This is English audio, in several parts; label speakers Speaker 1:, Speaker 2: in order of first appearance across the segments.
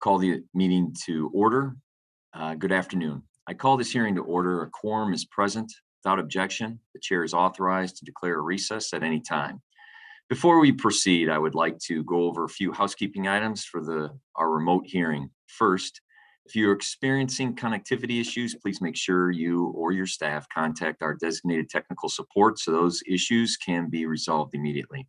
Speaker 1: Call the meeting to order. Good afternoon. I call this hearing to order. A quorum is present. Without objection, the chair is authorized to declare a recess at any time. Before we proceed, I would like to go over a few housekeeping items for our remote hearing. First, if you're experiencing connectivity issues, please make sure you or your staff contact our designated technical support so those issues can be resolved immediately.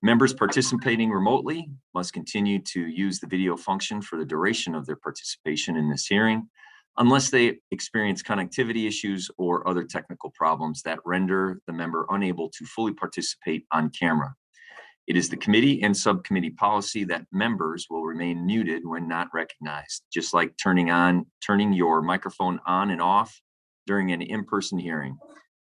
Speaker 1: Members participating remotely must continue to use the video function for the duration of their participation in this hearing, unless they experience connectivity issues or other technical problems that render the member unable to fully participate on camera. It is the committee and subcommittee policy that members will remain muted when not recognized, just like turning your microphone on and off during an in-person hearing.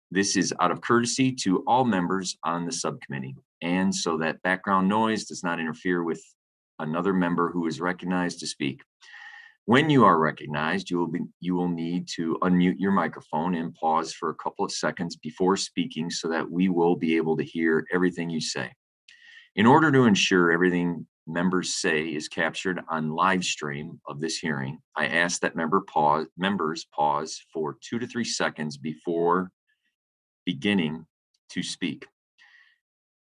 Speaker 1: This is out of courtesy to all members on the subcommittee, and so that background noise does not interfere with another member who is recognized to speak. When you are recognized, you will need to unmute your microphone and pause for a couple of seconds before speaking so that we will be able to hear everything you say. In order to ensure everything members say is captured on live stream of this hearing, I ask that members pause for 2 to 3 seconds before beginning to speak.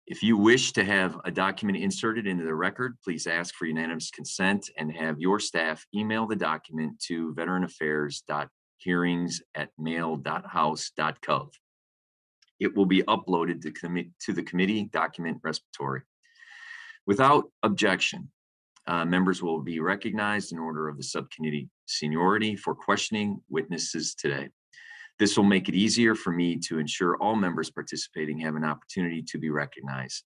Speaker 1: If you wish to have a document inserted into the record, please ask for unanimous consent and have your staff email the document to veteranaffairs.hearings@mail.house.gov. It will be uploaded to the committee document repository. Without objection, members will be recognized in order of the subcommittee seniority for questioning witnesses today. This will make it easier for me to ensure all members participating have an opportunity to be recognized.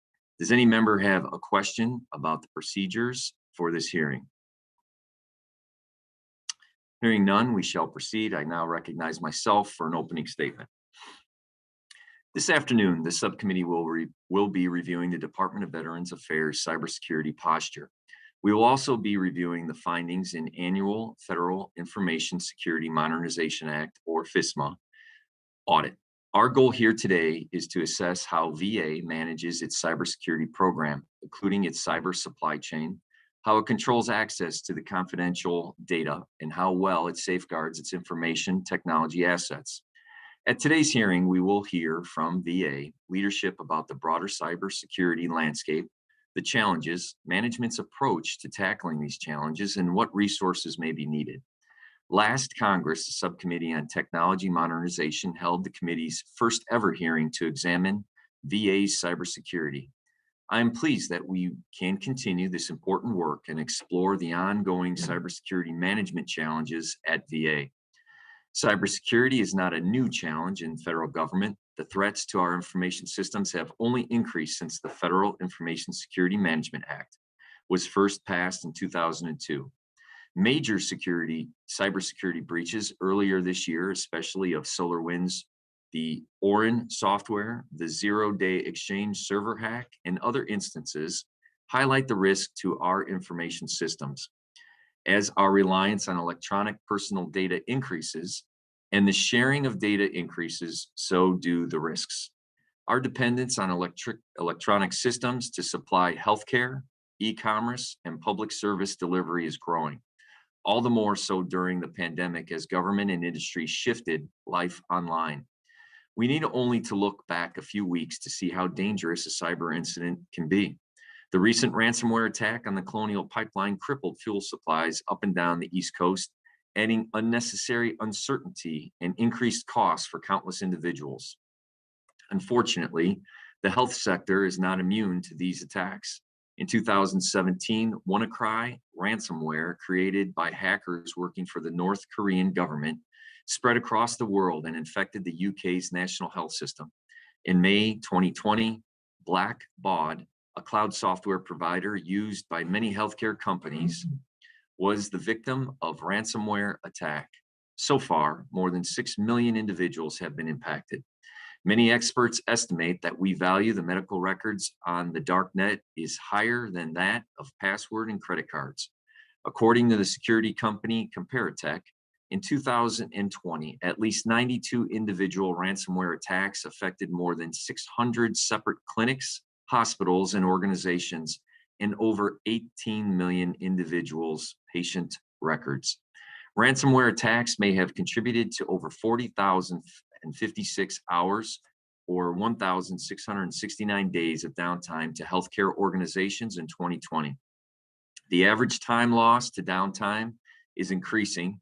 Speaker 1: Does any member have a question about the procedures for this hearing? Hearing none, we shall proceed. I now recognize myself for an opening statement. This afternoon, the subcommittee will be reviewing the Department of Veterans Affairs cybersecurity posture. We will also be reviewing the findings in annual Federal Information Security Modernization Act, or Fisma, audit. Our goal here today is to assess how VA manages its cybersecurity program, including its cyber supply chain, how it controls access to the confidential data, and how well it safeguards its information technology assets. At today's hearing, we will hear from VA leadership about the broader cybersecurity landscape, the challenges, management's approach to tackling these challenges, and what resources may be needed. Last Congress, the Subcommittee on Technology Modernization held the committee's first ever hearing to examine VA's cybersecurity. I am pleased that we can continue this important work and explore the ongoing cybersecurity management challenges at VA. Cybersecurity is not a new challenge in federal government. The threats to our information systems have only increased since the Federal Information Security Management Act was first passed in 2002. Major cybersecurity breaches earlier this year, especially of SolarWinds, the Orin software, the zero-day exchange server hack, and other instances highlight the risk to our information systems. As our reliance on electronic personal data increases and the sharing of data increases, so do the risks. Our dependence on electronic systems to supply healthcare, e-commerce, and public service delivery is growing. All the more so during the pandemic as government and industry shifted life online. We need only to look back a few weeks to see how dangerous a cyber incident can be. The recent ransomware attack on the Colonial Pipeline crippled fuel supplies up and down the East Coast, adding unnecessary uncertainty and increased costs for countless individuals. Unfortunately, the health sector is not immune to these attacks. In 2017, WannaCry ransomware created by hackers working for the North Korean government spread across the world and infected the UK's national health system. In May 2020, Blackbaud, a cloud software provider used by many healthcare companies, was the victim of ransomware attack. So far, more than 6 million individuals have been impacted. Many experts estimate that we value the medical records on the darknet is higher than that of password and credit cards. According to the security company Comparitech, in 2020, at least 92 individual ransomware attacks affected more than 600 separate clinics, hospitals, and organizations, and over 18 million individuals patient records. Ransomware attacks may have contributed to over 40,056 hours or 1,669 days of downtime to healthcare organizations in 2020. The average time lost to downtime is increasing,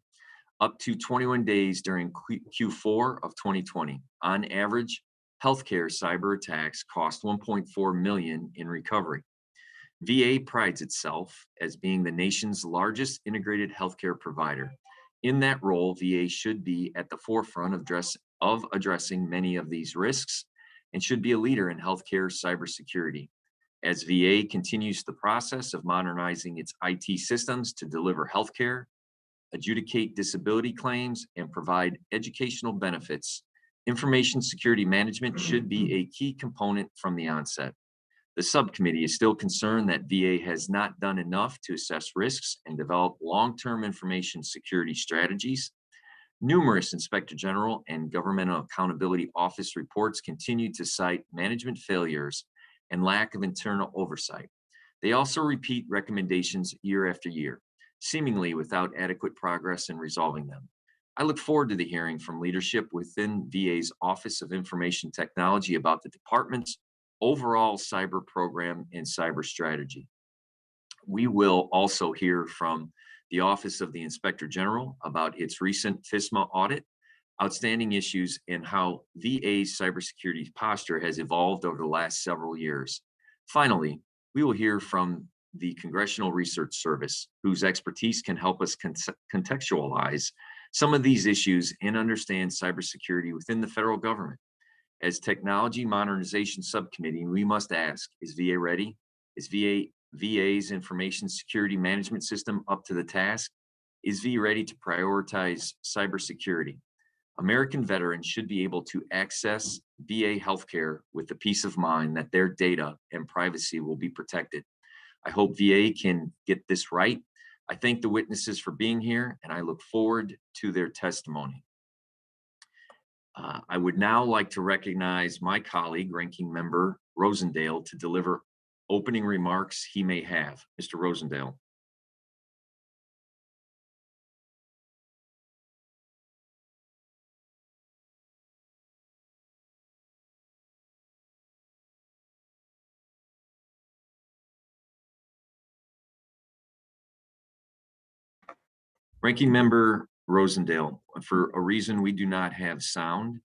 Speaker 1: up to 21 days during Q4 of 2020. On average, healthcare cyber attacks cost $1.4 million in recovery. VA prides itself as being the nation's largest integrated healthcare provider. In that role, VA should be at the forefront of addressing many of these risks and should be a leader in healthcare cybersecurity. As VA continues the process of modernizing its IT systems to deliver healthcare, adjudicate disability claims, and provide educational benefits, information security management should be a key component from the onset. The subcommittee is still concerned that VA has not done enough to assess risks and develop long-term information security strategies. Numerous Inspector General and Governmental Accountability Office reports continue to cite management failures and lack of internal oversight. They also repeat recommendations year after year, seemingly without adequate progress in resolving them. I look forward to the hearing from leadership within VA's Office of Information Technology about the department's overall cyber program and cyber strategy. We will also hear from the Office of the Inspector General about its recent Fisma audit, outstanding issues, and how VA's cybersecurity posture has evolved over the last several years. Finally, we will hear from the Congressional Research Service, whose expertise can help us contextualize some of these issues and understand cybersecurity within the federal government. As Technology Modernization Subcommittee, we must ask, is VA ready? Is VA's information security management system up to the task? Is VA ready to prioritize cybersecurity? American veterans should be able to access VA healthcare with the peace of mind that their data and privacy will be protected. I hope VA can get this right. I thank the witnesses for being here, and I look forward to their testimony. I would now like to recognize my colleague, Ranking Member Rosendale, to deliver opening remarks he may have. Mr. Rosendale. Ranking Member Rosendale, for a reason we do not have sound.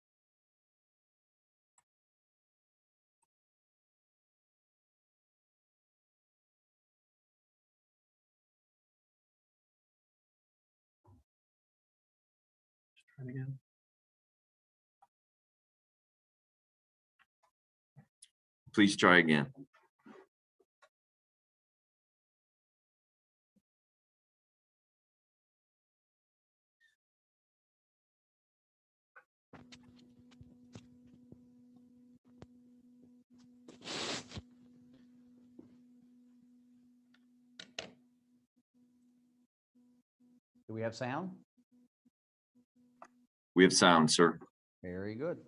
Speaker 1: Try it again. Please try again.
Speaker 2: Do we have sound?
Speaker 1: We have sound, sir.
Speaker 2: Very good.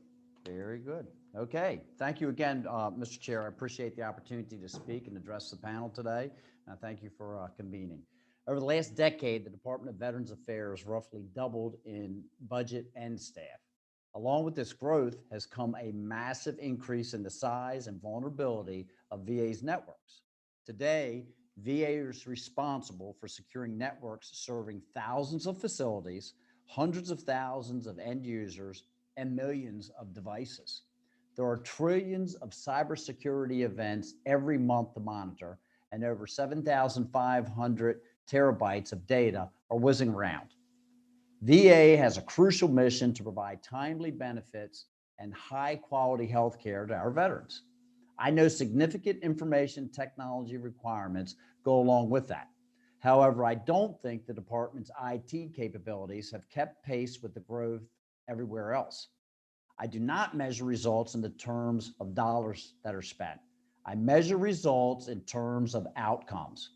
Speaker 2: Very good. Okay. Thank you again, Mr. Chair. I appreciate the opportunity to speak and address the panel today. And thank you for convening. Over the last decade, the Department of Veterans Affairs roughly doubled in budget and staff. Along with this growth has come a massive increase in the size and vulnerability of VA's networks. Today, VA is responsible for securing networks serving thousands of facilities, hundreds of thousands of end users, and millions of devices. There are trillions of cybersecurity events every month to monitor, and over 7,500 terabytes of data are whizzing around. VA has a crucial mission to provide timely benefits and high-quality health care to our veterans. I know significant information technology requirements go along with that. However, I don't think the department's IT capabilities have kept pace with the growth everywhere else. I do not measure results in the terms of dollars that are spent. I measure results in terms of outcomes.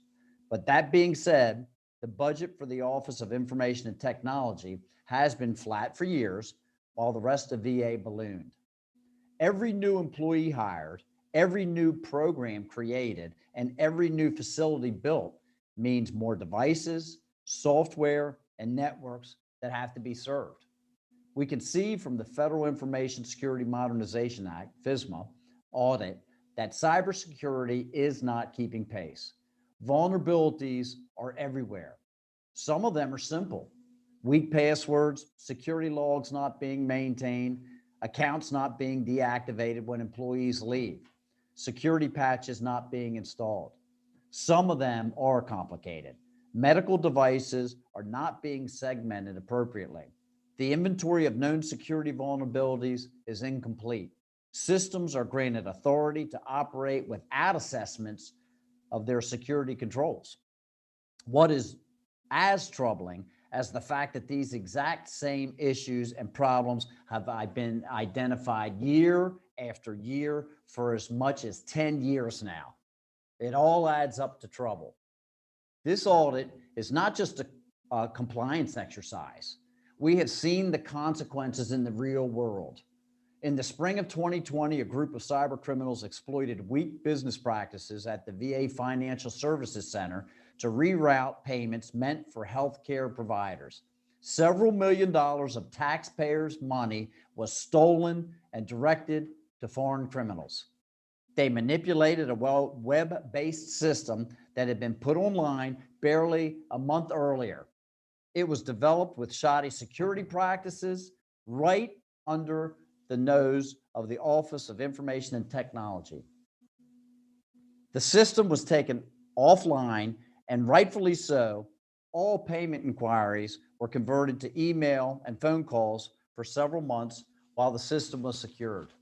Speaker 2: But that being said, the budget for the Office of Information and Technology has been flat for years, while the rest of VA ballooned. Every new employee hired, every new program created, and every new facility built means more devices, software, and networks that have to be served. We can see from the Federal Information Security Modernization Act, Fisma, audit, that cybersecurity is not keeping pace. Vulnerabilities are everywhere. Some of them are simple. Weak passwords, security logs not being maintained, accounts not being deactivated when employees leave, security patches not being installed. Some of them are complicated. Medical devices are not being segmented appropriately. The inventory of known security vulnerabilities is incomplete. Systems are granted authority to operate without assessments of their security controls. What is as troubling as the fact that these exact same issues and problems have been identified year after year for as much as 10 years now. It all adds up to trouble. This audit is not just a compliance exercise. We have seen the consequences in the real world. In the spring of 2020, a group of cyber criminals exploited weak business practices at the VA Financial Services Center to reroute payments meant for healthcare providers. Several million dollars of taxpayers' money was stolen and directed to foreign criminals. They manipulated a web-based system that had been put online barely a month earlier. It was developed with shoddy security practices right under the nose of the Office of Information and Technology. The system was taken offline, and rightfully so. All payment inquiries were converted to email and phone calls for several months while the system was secured.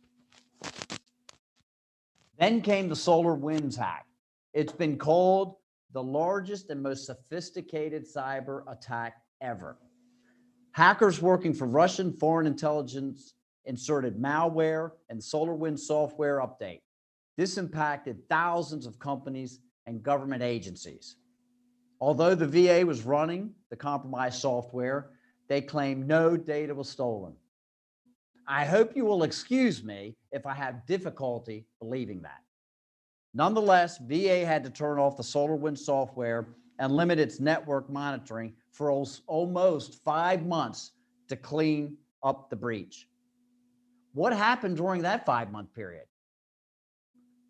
Speaker 2: Then came the SolarWinds hack. It's been called the largest and most sophisticated cyber attack ever. Hackers working for Russian foreign intelligence inserted malware and SolarWinds software update. This impacted thousands of companies and government agencies. Although the VA was running the compromised software, they claimed no data was stolen. I hope you will excuse me if I have difficulty believing that. Nonetheless, VA had to turn off the SolarWinds software and limit its network monitoring for almost 5 months to clean up the breach. What happened during that 5-month period?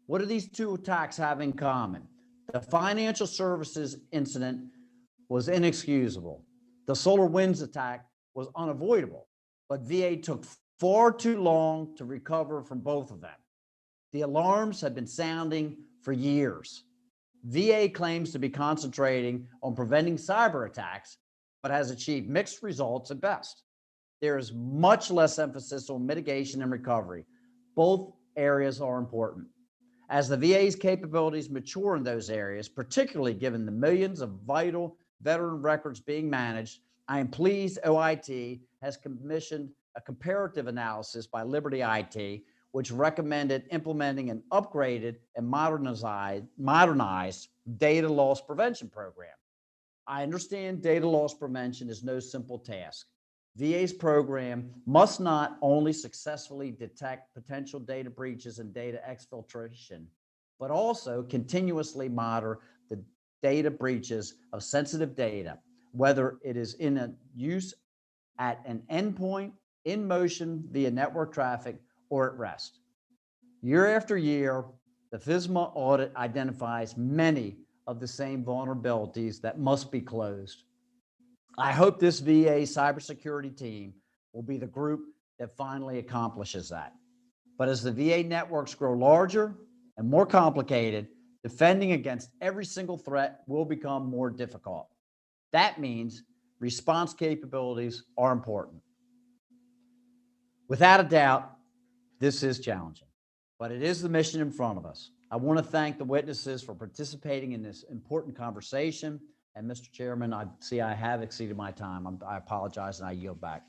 Speaker 2: What do these two attacks have in common? The financial services incident was inexcusable. The SolarWinds attack was unavoidable, but VA took far too long to recover from both of them. The alarms have been sounding for years. VA claims to be concentrating on preventing cyber attacks, but has achieved mixed results at best. There is much less emphasis on mitigation and recovery. Both areas are important. As the VA's capabilities mature in those areas, particularly given the millions of vital veteran records being managed, I am pleased OIT has commissioned a comparative analysis by Liberty IT, which recommended implementing an upgraded and modernized data loss prevention program. I understand data loss prevention is no simple task. VA's program must not only successfully detect potential data breaches and data exfiltration, but also continuously monitor the data breaches of sensitive data, whether it is in use at an endpoint, in motion via network traffic, or at rest. Year after year, the Fisma audit identifies many of the same vulnerabilities that must be closed. I hope this VA cybersecurity team will be the group that finally accomplishes that. But as the VA networks grow larger and more complicated, defending against every single threat will become more difficult. That means response capabilities are important. Without a doubt, this is challenging, but it is the mission in front of us. I want to thank the witnesses for participating in this important conversation. And Mr. Chairman, I see I have exceeded my time. I apologize and I yield back.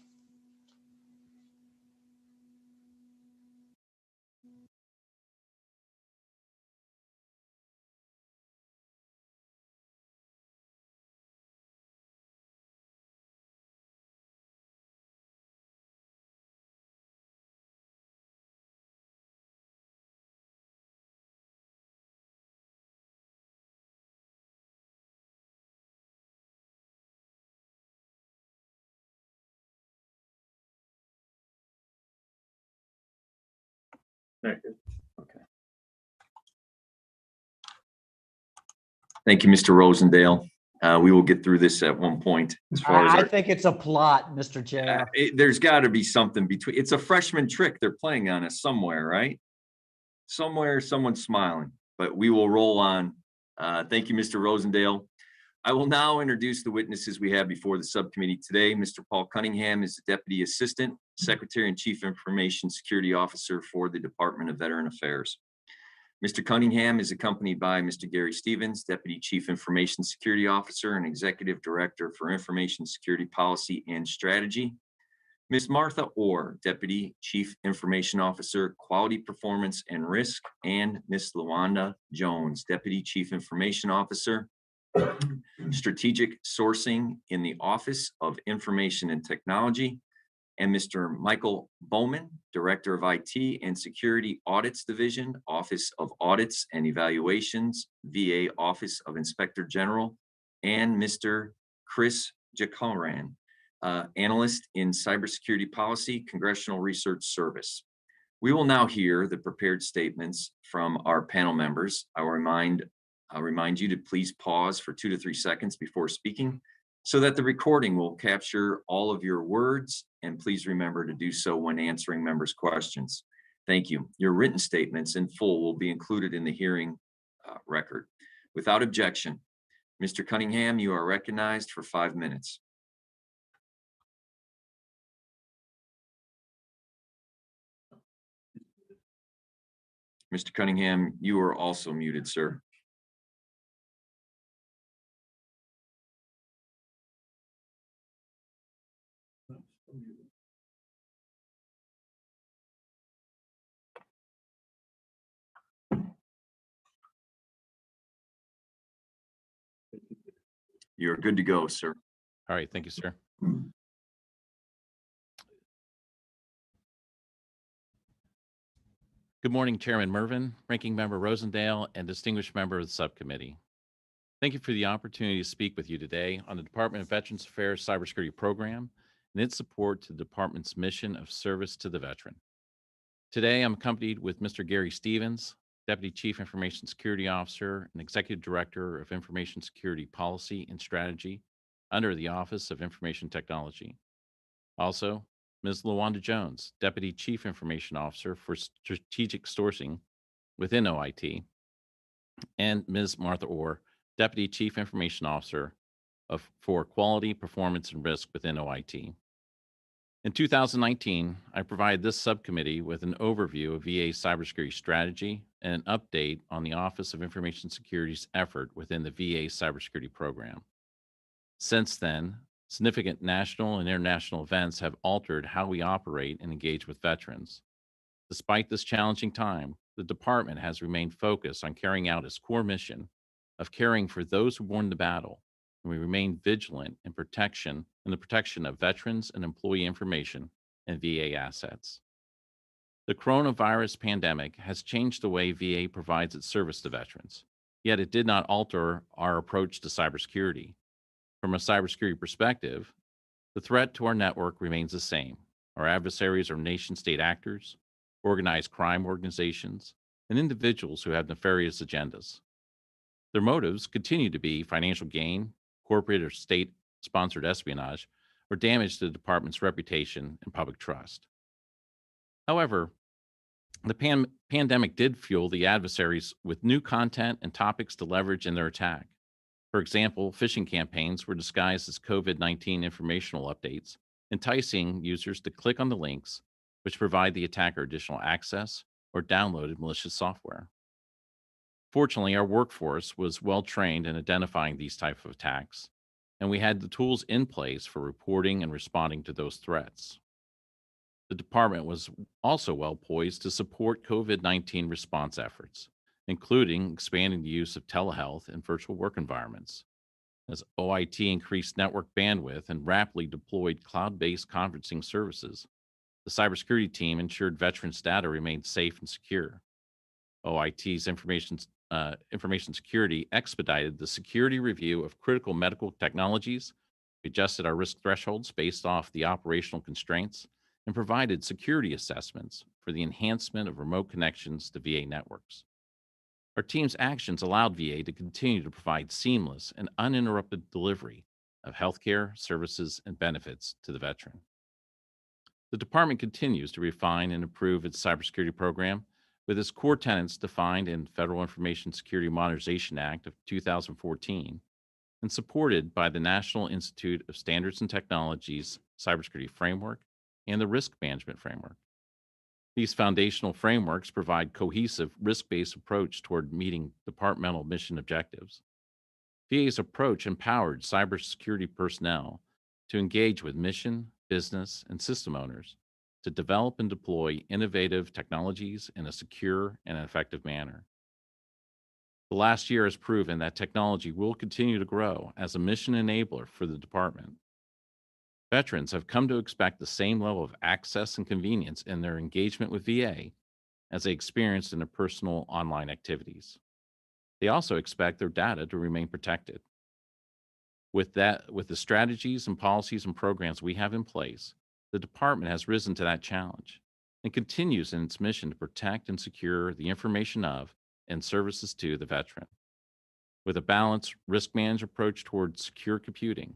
Speaker 1: Okay. Thank you, Mr. Rosendale. We will get through this at one point. As far as
Speaker 2: I think it's a plot, Mr. Chair.
Speaker 1: there's got to be something between. It's a freshman trick they're playing on us somewhere, right? Somewhere, someone's smiling, but we will roll on. Thank you, Mr. Rosendale. I will now introduce the witnesses we have before the subcommittee today. Mr. Paul Cunningham is the Deputy Assistant Secretary and Chief Information Security Officer for the Department of Veteran Affairs. Mr. Cunningham is accompanied by Mr. Gary Stevens, Deputy Chief Information Security Officer and Executive Director for Information Security Policy and Strategy. Ms. Martha Orr, Deputy Chief Information Officer, Quality Performance and Risk, and Ms. LaWanda Jones, Deputy Chief Information Officer, Strategic Sourcing in the Office of Information and Technology, and Mr. Michael Bowman, Director of IT and Security Audits Division, Office of Audits and Evaluations, VA Office of Inspector General, and Mr. Chris Jacoran, Analyst in Cybersecurity Policy, Congressional Research Service. We will now hear the prepared statements from our panel members. I'll remind you to please pause for 2 to 3 seconds before speaking so that the recording will capture all of your words, and please remember to do so when answering members' questions. Thank you. Your written statements in full will be included in the hearing record. Without objection, Mr. Cunningham, you are recognized for 5 minutes. Mr. Cunningham, you are also muted, sir. You're good to go, sir.
Speaker 3: All right, thank you, sir. Good morning, Chairman Mervin, Ranking Member Rosendale, and distinguished member of the subcommittee. Thank you for the opportunity to speak with you today on the Department of Veterans Affairs Cybersecurity Program and its support to the department's mission of service to the veteran. Today, I'm accompanied with Mr. Gary Stevens, Deputy Chief Information Security Officer and Executive Director of Information Security Policy and Strategy under the Office of Information Technology. Also, Ms. LaWanda Jones, Deputy Chief Information Officer for Strategic Sourcing within OIT, and Ms. Martha Orr, Deputy Chief Information Officer for Quality, Performance, and Risk within OIT. In 2019, I provided this subcommittee with an overview of VA's cybersecurity strategy and an update on the Office of Information Security's effort within the VA cybersecurity program. Since then, significant national and international events have altered how we operate and engage with veterans. Despite this challenging time, the department has remained focused on carrying out its core mission of caring for those who won the battle, and we remain vigilant in the protection of veterans and employee information and VA assets. The coronavirus pandemic has changed the way VA provides its service to veterans, yet it did not alter our approach to cybersecurity. From a cybersecurity perspective, the threat to our network remains the same. Our adversaries are nation-state actors, organized crime organizations, and individuals who have nefarious agendas. Their motives continue to be financial gain, corporate or state-sponsored espionage, or damage to the department's reputation and public trust. However, the pandemic did fuel the adversaries with new content and topics to leverage in their attack. For example, phishing campaigns were disguised as COVID-19 informational updates, enticing users to click on the links, which provide the attacker additional access or downloaded malicious software. Fortunately, our workforce was well trained in identifying these types of attacks, and we had the tools in place for reporting and responding to those threats. The department was also well poised to support COVID-19 response efforts, including expanding the use of telehealth and virtual work environments. As OIT increased network bandwidth and rapidly deployed cloud-based conferencing services, the cybersecurity team ensured veterans' data remained safe and secure. OIT's information security expedited the security review of critical medical technologies, adjusted our risk thresholds based off the operational constraints, and provided security assessments for the enhancement of remote connections to VA networks. Our team's actions allowed VA to continue to provide seamless and uninterrupted delivery of healthcare, services, and benefits to the veteran. The department continues to refine and improve its cybersecurity program with its core tenets defined in Federal Information Security Modernization Act of 2014 and supported by the National Institute of Standards and Technology's Cybersecurity Framework and the Risk Management Framework. These foundational frameworks provide cohesive, risk-based approach toward meeting departmental mission objectives. VA's approach empowered cybersecurity personnel to engage with mission, business, and system owners to develop and deploy innovative technologies in a secure and effective manner. The last year has proven that technology will continue to grow as a mission enabler for the department. Veterans have come to expect the same level of access and convenience in their engagement with VA as they experienced in their personal online activities. They also expect their data to remain protected. With the strategies and policies and programs we have in place, the department has risen to that challenge and continues in its mission to protect and secure the information of and services to the veteran. With a balanced, risk-managed approach toward secure computing,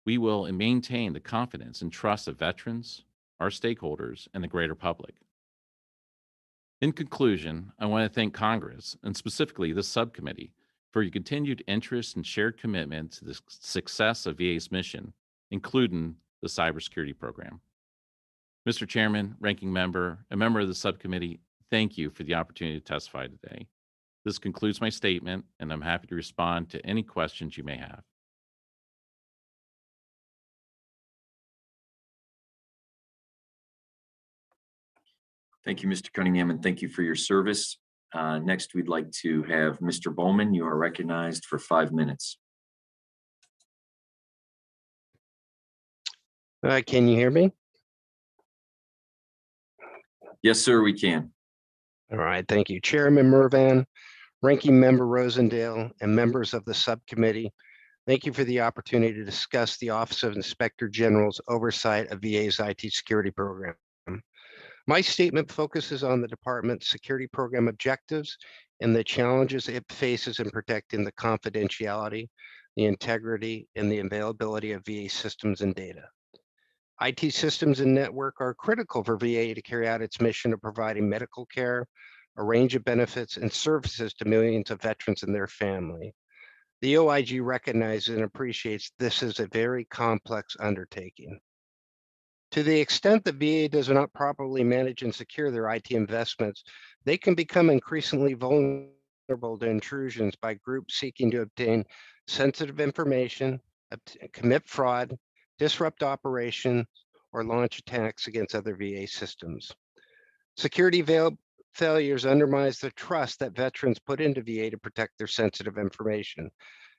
Speaker 3: we will maintain the confidence and trust of veterans, our stakeholders, and the greater public. In conclusion, I want to thank Congress, and specifically this subcommittee, for your continued interest and shared commitment to the success of VA's mission, including the cybersecurity program. Mr. Chairman, Ranking Member, a member of the subcommittee, thank you for the opportunity to testify today. This concludes my statement, and I'm happy to respond to any questions you may have.
Speaker 1: Thank you, Mr. Cunningham, and thank you for your service. Next, we'd like to have Mr. Bowman. You are recognized for 5 minutes.
Speaker 4: Can you hear me?
Speaker 1: Yes, sir, we can.
Speaker 4: All right, thank you. Chairman Mervan, Ranking Member Rosendale, and members of the subcommittee, thank you for the opportunity to discuss the Office of Inspector General's oversight of VA's IT security program. My statement focuses on the department's security program objectives and the challenges it faces in protecting the confidentiality, the integrity, and the availability of VA systems and data. IT systems and network are critical for VA to carry out its mission of providing medical care, a range of benefits, and services to millions of veterans and their family. The OIG recognizes and appreciates this is a very complex undertaking. To the extent that VA does not properly manage and secure their IT investments, they can become increasingly vulnerable to intrusions by groups seeking to obtain sensitive information, commit fraud, disrupt operations, or launch attacks against other VA systems. Security failures undermines the trust that veterans put into VA to protect their sensitive information.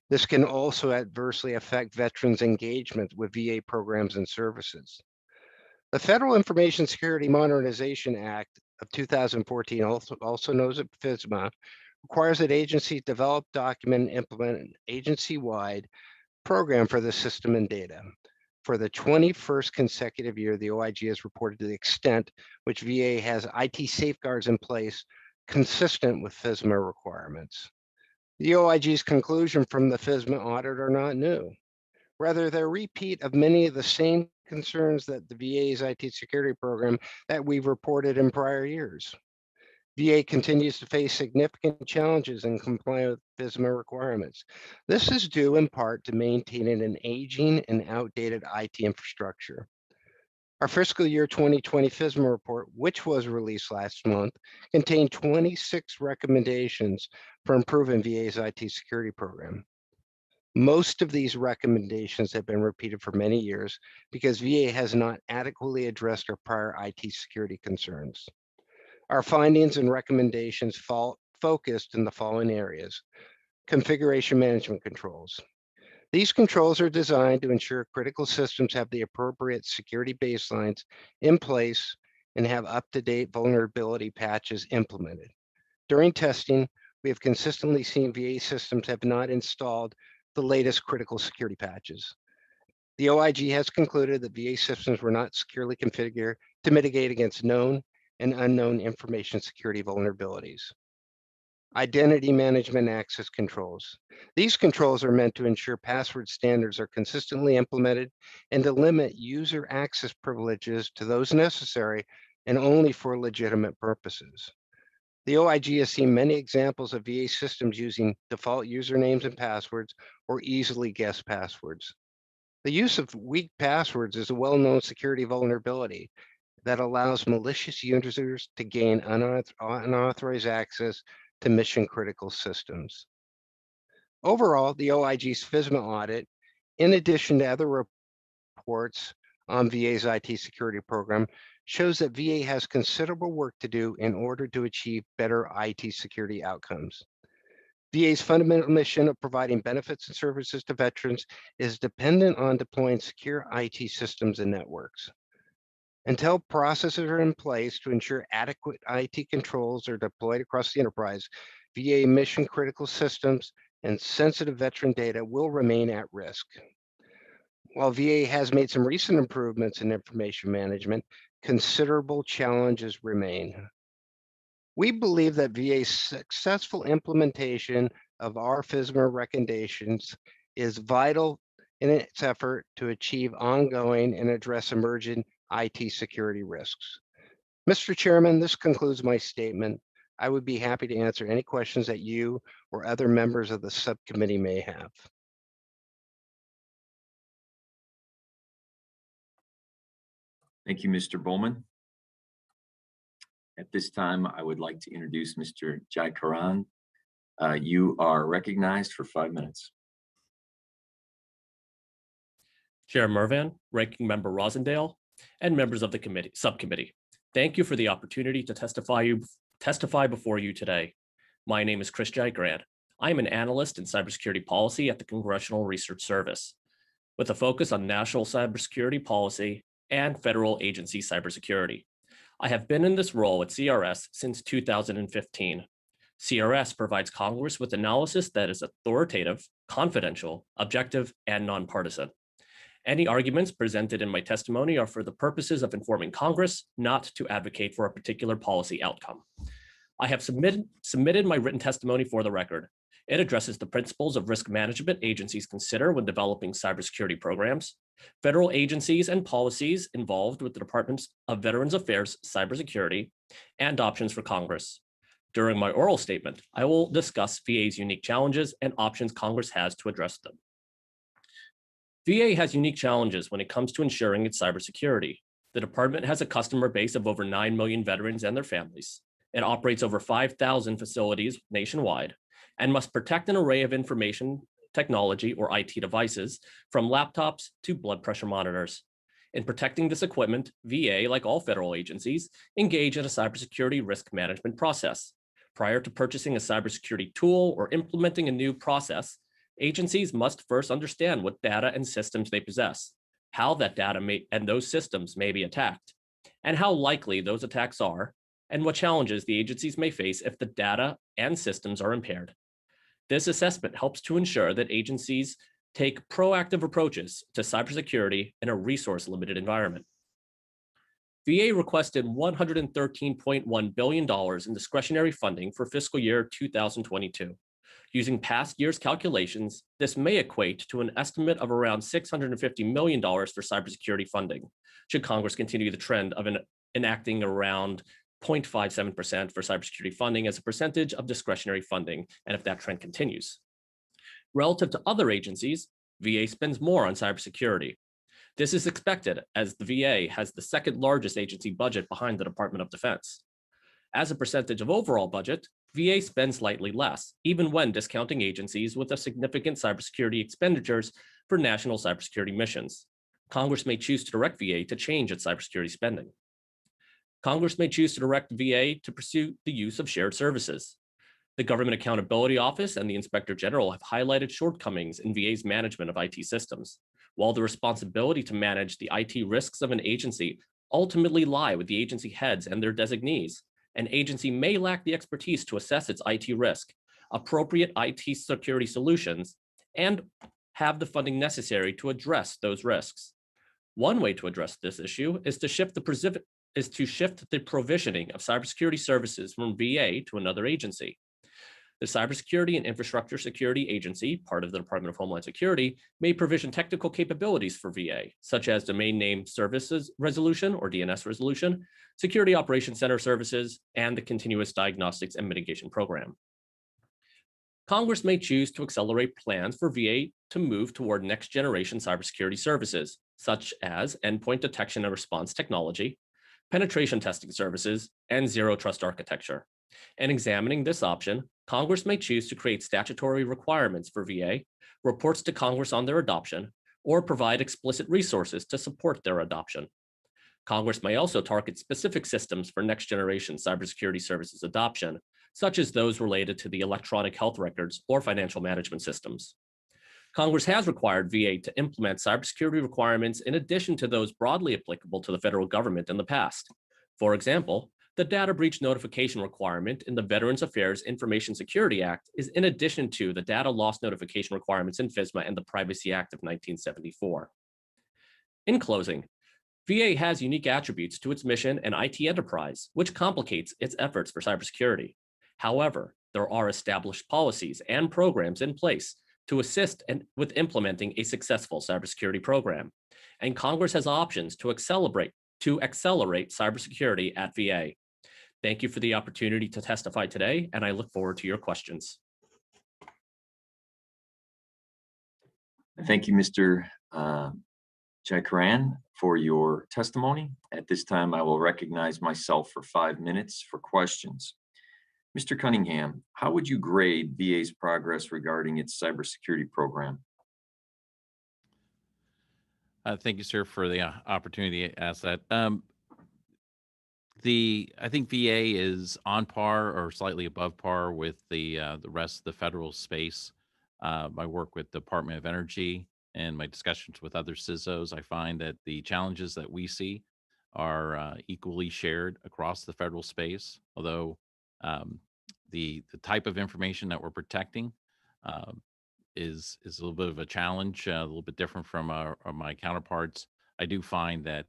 Speaker 4: This can also adversely affect veterans' engagement with VA programs and services. The Federal Information Security Modernization Act of 2014, also known as Fisma, requires that agencies develop, document, and implement an agency-wide program for the system and data. For the 21st consecutive year, the OIG has reported to the extent which VA has IT safeguards in place consistent with FISMA requirements. The OIG's conclusion from the FISMA audit are not new. Rather, they're a repeat of many of the same concerns that the VA's IT security program that we've reported in prior years. VA continues to face significant challenges in complying with FISMA requirements. This is due in part to maintaining an aging and outdated IT infrastructure. Our fiscal year 2020 FISMA report, which was released last month, contained 26 recommendations for improving VA's IT security program. Most of these recommendations have been repeated for many years because VA has not adequately addressed our prior IT security concerns. Our findings and recommendations focused in the following areas: configuration management controls. These controls are designed to ensure critical systems have the appropriate security baselines in place and have up-to-date vulnerability patches implemented. During testing, we have consistently seen VA systems have not installed the latest critical security patches. The OIG has concluded that VA systems were not securely configured to mitigate against known and unknown information security vulnerabilities. Identity management access controls. These controls are meant to ensure password standards are consistently implemented and to limit user access privileges to those necessary and only for legitimate purposes. The OIG has seen many examples of VA systems using default usernames and passwords or easily guessed passwords. The use of weak passwords is a well-known security vulnerability that allows malicious users to gain unauthorized access to mission-critical systems. Overall, the OIG's Fisma audit, in addition to other reports on VA's IT security program, shows that VA has considerable work to do in order to achieve better IT security outcomes. VA's fundamental mission of providing benefits and services to veterans is dependent on deploying secure IT systems and networks. Until processes are in place to ensure adequate IT controls are deployed across the enterprise, VA mission-critical systems and sensitive veteran data will remain at risk. While VA has made some recent improvements in information management, considerable challenges remain. We believe that VA's successful implementation of our Fisma recommendations is vital in its effort to achieve ongoing and address emerging IT security risks. Mr. Chairman, this concludes my statement. I would be happy to answer any questions that you or other members of the subcommittee may have.
Speaker 1: Thank you, Mr. Bowman. At this time, I would like to introduce Mr. Jai Karan. You are recognized for 5 minutes.
Speaker 5: Chair Mervan, Ranking Member Rosendale, and members of the subcommittee. Thank you for the opportunity to testify before you today. My name is Chris Jai Grant. I am an analyst in cybersecurity policy at the Congressional Research Service, with a focus on national cybersecurity policy and federal agency cybersecurity. I have been in this role at CRS since 2015. CRS provides Congress with analysis that is authoritative, confidential, objective, and nonpartisan. Any arguments presented in my testimony are for the purposes of informing Congress, not to advocate for a particular policy outcome. I have submitted my written testimony for the record. It addresses the principles of risk management agencies consider when developing cybersecurity programs, federal agencies and policies involved with the Department of Veterans Affairs cybersecurity, and options for Congress. During my oral statement, I will discuss VA's unique challenges and options Congress has to address them. VA has unique challenges when it comes to ensuring its cybersecurity. The department has a customer base of over 9 million veterans and their families. It operates over 5,000 facilities nationwide and must protect an array of information technology or IT devices, from laptops to blood pressure monitors. In protecting this equipment, VA, like all federal agencies, engage in a cybersecurity risk management process. Prior to purchasing a cybersecurity tool or implementing a new process, agencies must first understand what data and systems they possess, how that data and those systems may be attacked, and how likely those attacks are, and what challenges the agencies may face if the data and systems are impaired. This assessment helps to ensure that agencies take proactive approaches to cybersecurity in a resource-limited environment. VA requested $113.1 billion in discretionary funding for fiscal year 2022. Using past year's calculations, this may equate to an estimate of around $650 million for cybersecurity funding, should Congress continue the trend of enacting around 0.57% for cybersecurity funding as a percentage of discretionary funding, and if that trend continues. Relative to other agencies, VA spends more on cybersecurity. This is expected as the VA has the second largest agency budget behind the Department of Defense. As a percentage of overall budget, VA spends slightly less, even when discounting agencies with a significant cybersecurity expenditures for national cybersecurity missions. Congress may choose to direct VA to change its cybersecurity spending. Congress may choose to direct VA to pursue the use of shared services. The Government Accountability Office and the Inspector General have highlighted shortcomings in VA's management of IT systems. While the responsibility to manage the IT risks of an agency ultimately lie with the agency heads and their designees, an agency may lack the expertise to assess its IT risk, appropriate IT security solutions, and have the funding necessary to address those risks. One way to address this issue is to shift the provisioning of cybersecurity services from VA to another agency. The Cybersecurity and Infrastructure Security Agency, part of the Department of Homeland Security, may provision technical capabilities for VA, such as Domain Name Services Resolution or DNS Resolution, Security Operations Center Services, and the Continuous Diagnostics and Mitigation Program. Congress may choose to accelerate plans for VA to move toward next-generation cybersecurity services, such as endpoint detection and response technology, penetration testing services, and zero trust architecture. In examining this option, Congress may choose to create statutory requirements for VA, reports to Congress on their adoption, or provide explicit resources to support their adoption. Congress may also target specific systems for next-generation cybersecurity services adoption, such as those related to the electronic health records or financial management systems. Congress has required VA to implement cybersecurity requirements in addition to those broadly applicable to the federal government in the past. For example, the data breach notification requirement in the Veterans Affairs Information Security Act is in addition to the data loss notification requirements in Fisma and the Privacy Act of 1974. In closing, VA has unique attributes to its mission and IT enterprise, which complicates its efforts for cybersecurity. However, there are established policies and programs in place to assist with implementing a successful cybersecurity program, and Congress has options to accelerate cybersecurity at VA. Thank you for the opportunity to testify today, and I look forward to your questions.
Speaker 1: Thank you, Mr. Jaikaran, for your testimony. At this time, I will recognize myself for 5 minutes for questions. Mr. Cunningham, how would you grade VA's progress regarding its cybersecurity program?
Speaker 3: Thank you, sir, for the opportunity to ask that. I think VA is on par or slightly above par with the rest of the federal space. My work with the Department of Energy and my discussions with other CISOs, I find that the challenges that we see are equally shared across the federal space. Although the type of information that we're protecting is a little bit of a challenge, a little bit different from my counterparts. I do find that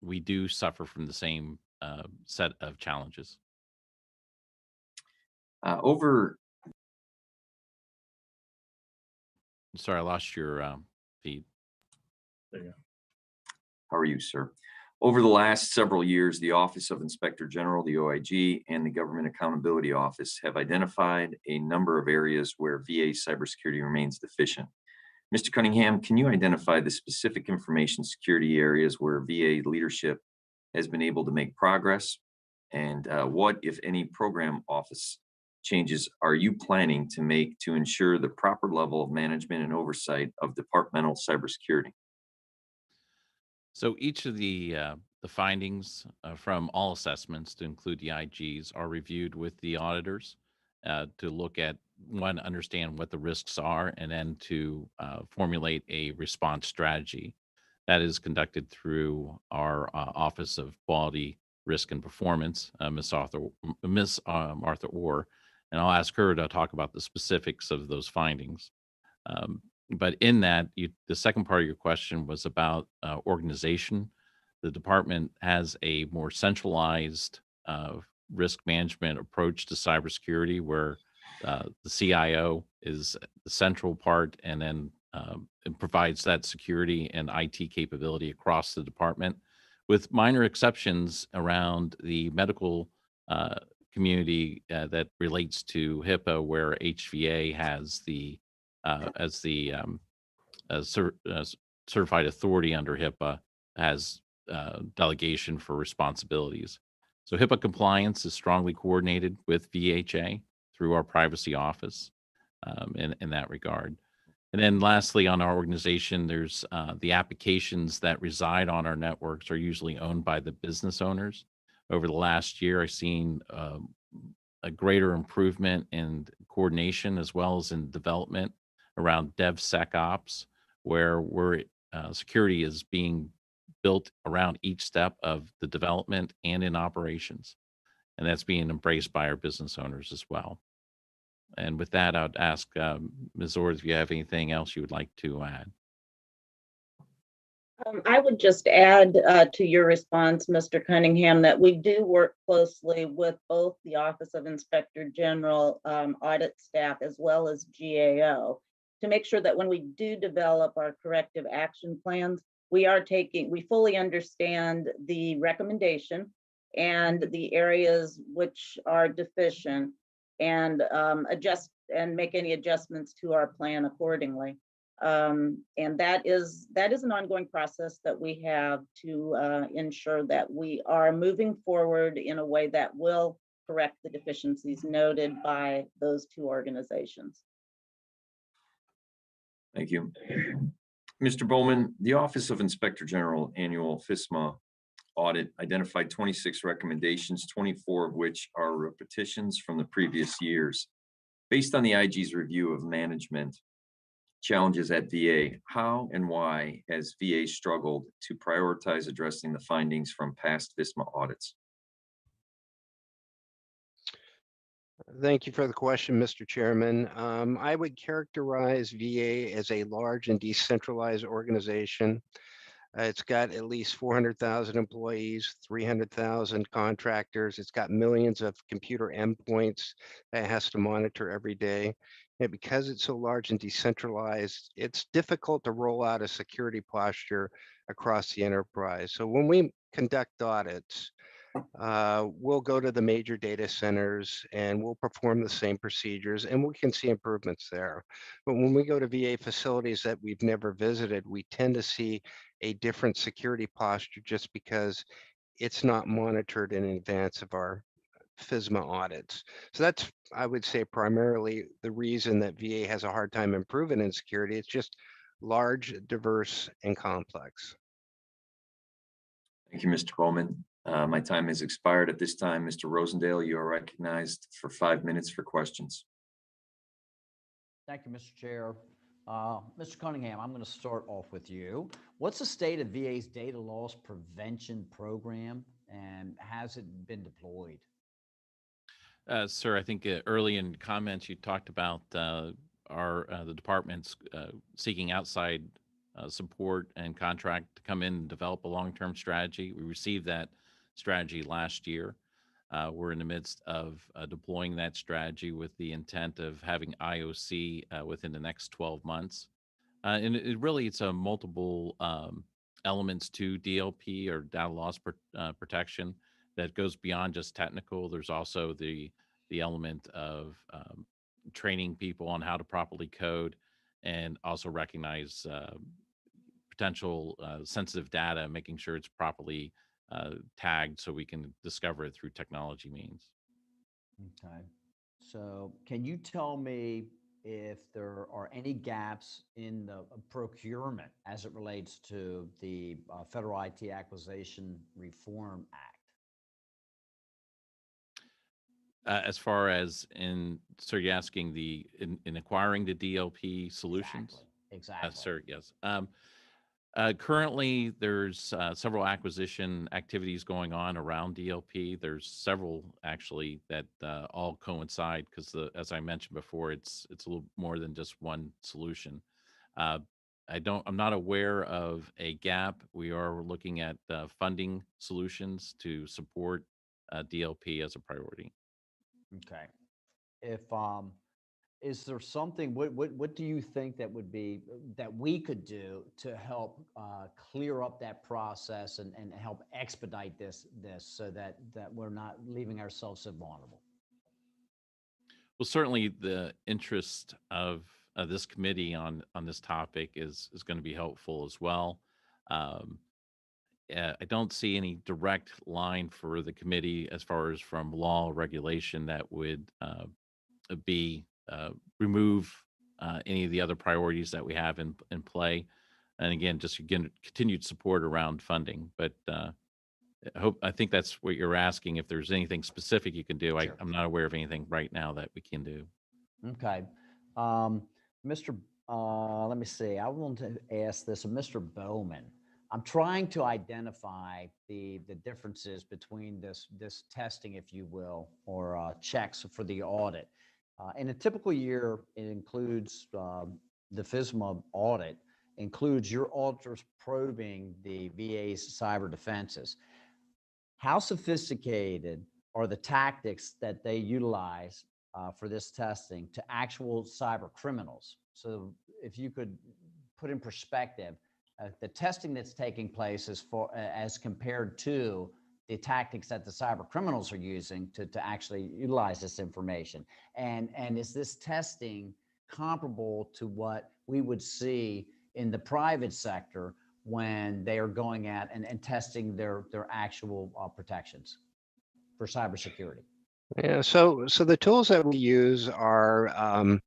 Speaker 3: we do suffer from the same set of challenges. Sorry, I lost your feed.
Speaker 5: There you go.
Speaker 1: How are you, sir? Over the last several years, the Office of Inspector General, the OIG, and the Government Accountability Office have identified a number of areas where VA cybersecurity remains deficient. Mr. Cunningham, can you identify the specific information security areas where VA leadership has been able to make progress? And what, if any, program office changes are you planning to make to ensure the proper level of management and oversight of departmental cybersecurity?
Speaker 3: So each of the findings from all assessments, to include the IGs, are reviewed with the auditors to look at, one, understand what the risks are, and then to formulate a response strategy. That is conducted through our Office of Quality, Risk, and Performance, Ms. Martha Orr, and I'll ask her to talk about the specifics of those findings. But in that, the second part of your question was about organization. The department has a more centralized risk management approach to cybersecurity, where the CIO is the central part, and then it provides that security and IT capability across the department, with minor exceptions around the medical community that relates to HIPAA, where HVA has the as the certified authority under HIPAA, has delegation for responsibilities. So HIPAA compliance is strongly coordinated with VHA through our privacy office in that regard. And then lastly, on our organization, there's the applications that reside on our networks are usually owned by the business owners. Over the last year, I've seen a greater improvement in coordination as well as in development around DevSecOps, where security is being built around each step of the development and in operations. And that's being embraced by our business owners as well. And with that, I'd ask Ms. Ord if you have anything else you would like to add.
Speaker 6: I would just add to your response, Mr. Cunningham, that we do work closely with both the Office of Inspector General audit staff as well as GAO to make sure that when we do develop our corrective action plans, we fully understand the recommendation and the areas which are deficient and adjust and make any adjustments to our plan accordingly. And that is an ongoing process that we have to ensure that we are moving forward in a way that will correct the deficiencies noted by those two organizations.
Speaker 1: Thank you. Mr. Bowman, the Office of Inspector General Annual Fisma Audit identified 26 recommendations, 24 of which are repetitions from the previous years. Based on the IG's review of management challenges at VA, how and why has VA struggled to prioritize addressing the findings from past Fisma audits?
Speaker 4: Thank you for the question, Mr. Chairman. I would characterize VA as a large and decentralized organization. It's got at least 400,000 employees, 300,000 contractors. It's got millions of computer endpoints that it has to monitor every day. And because it's so large and decentralized, it's difficult to roll out a security posture across the enterprise. So when we conduct audits, we'll go to the major data centers and we'll perform the same procedures and we can see improvements there. But when we go to VA facilities that we've never visited, we tend to see a different security posture just because it's not monitored in advance of our Fisma audits. So that's, I would say, primarily the reason that VA has a hard time improving in security. It's just large, diverse, and complex.
Speaker 1: Thank you, Mr. Bowman. My time has expired at this time. Mr. Rosendale, you are recognized for 5 minutes for questions.
Speaker 2: Thank you, Mr. Chair. Mr. Cunningham, I'm going to start off with you. What's the state of VA's data loss prevention program, and has it been deployed?
Speaker 3: Sir, I think early in comments you talked about the department's seeking outside support and contract to come in and develop a long-term strategy. We received that strategy last year. We're in the midst of deploying that strategy with the intent of having IOC within the next 12 months. And it's a multiple elements to DLP, or data loss protection, that goes beyond just technical. There's also the element of training people on how to properly code and also recognize potential sensitive data, making sure it's properly tagged so we can discover it through technology means.
Speaker 2: Okay. So can you tell me if there are any gaps in the procurement as it relates to the Federal IT Acquisition Reform Act?
Speaker 3: As far as so you're asking in acquiring the DLP solutions?
Speaker 2: Exactly.
Speaker 3: Sir, yes. Currently, there's several acquisition activities going on around DLP. There's several actually that all coincide because, as I mentioned before, it's a little more than just one solution. I'm not aware of a gap. We are looking at funding solutions to support DLP as a priority.
Speaker 2: Okay. If is there something, what do you think that would be, that we could do to help clear up that process and help expedite this so that we're not leaving ourselves so vulnerable?
Speaker 3: Well, certainly the interest of this committee on this topic is going to be helpful as well. I don't see any direct line for the committee as far as from law or regulation that would remove any of the other priorities that we have in play. And again, continued support around funding. But I think that's what you're asking, if there's anything specific you can do.
Speaker 2: Sure.
Speaker 3: I'm not aware of anything right now that we can do.
Speaker 2: Okay. Let me see. I want to ask this of Mr. Bowman. I'm trying to identify the differences between this testing, if you will, or checks for the audit. In a typical year, it includes the Fisma audit, includes your auditors probing the VA's cyber defenses. How sophisticated are the tactics that they utilize for this testing to actual cyber criminals? So if you could put in perspective the testing that's taking place as compared to the tactics that the cyber criminals are using to actually utilize this information. And is this testing comparable to what we would see in the private sector when they are going at and testing their actual protections for cybersecurity?
Speaker 4: Yeah, so the tools that we use are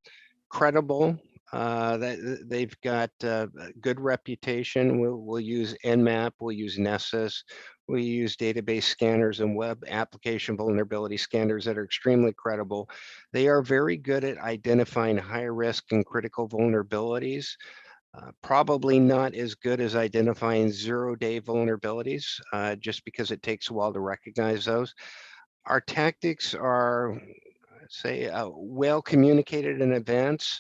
Speaker 4: credible. They've got a good reputation. We'll use Nmap, we'll use Nessus, we use database scanners and web application vulnerability scanners that are extremely credible. They are very good at identifying high risk and critical vulnerabilities. Probably not as good as identifying zero-day vulnerabilities, just because it takes a while to recognize those. Our tactics are, say, well communicated in advance.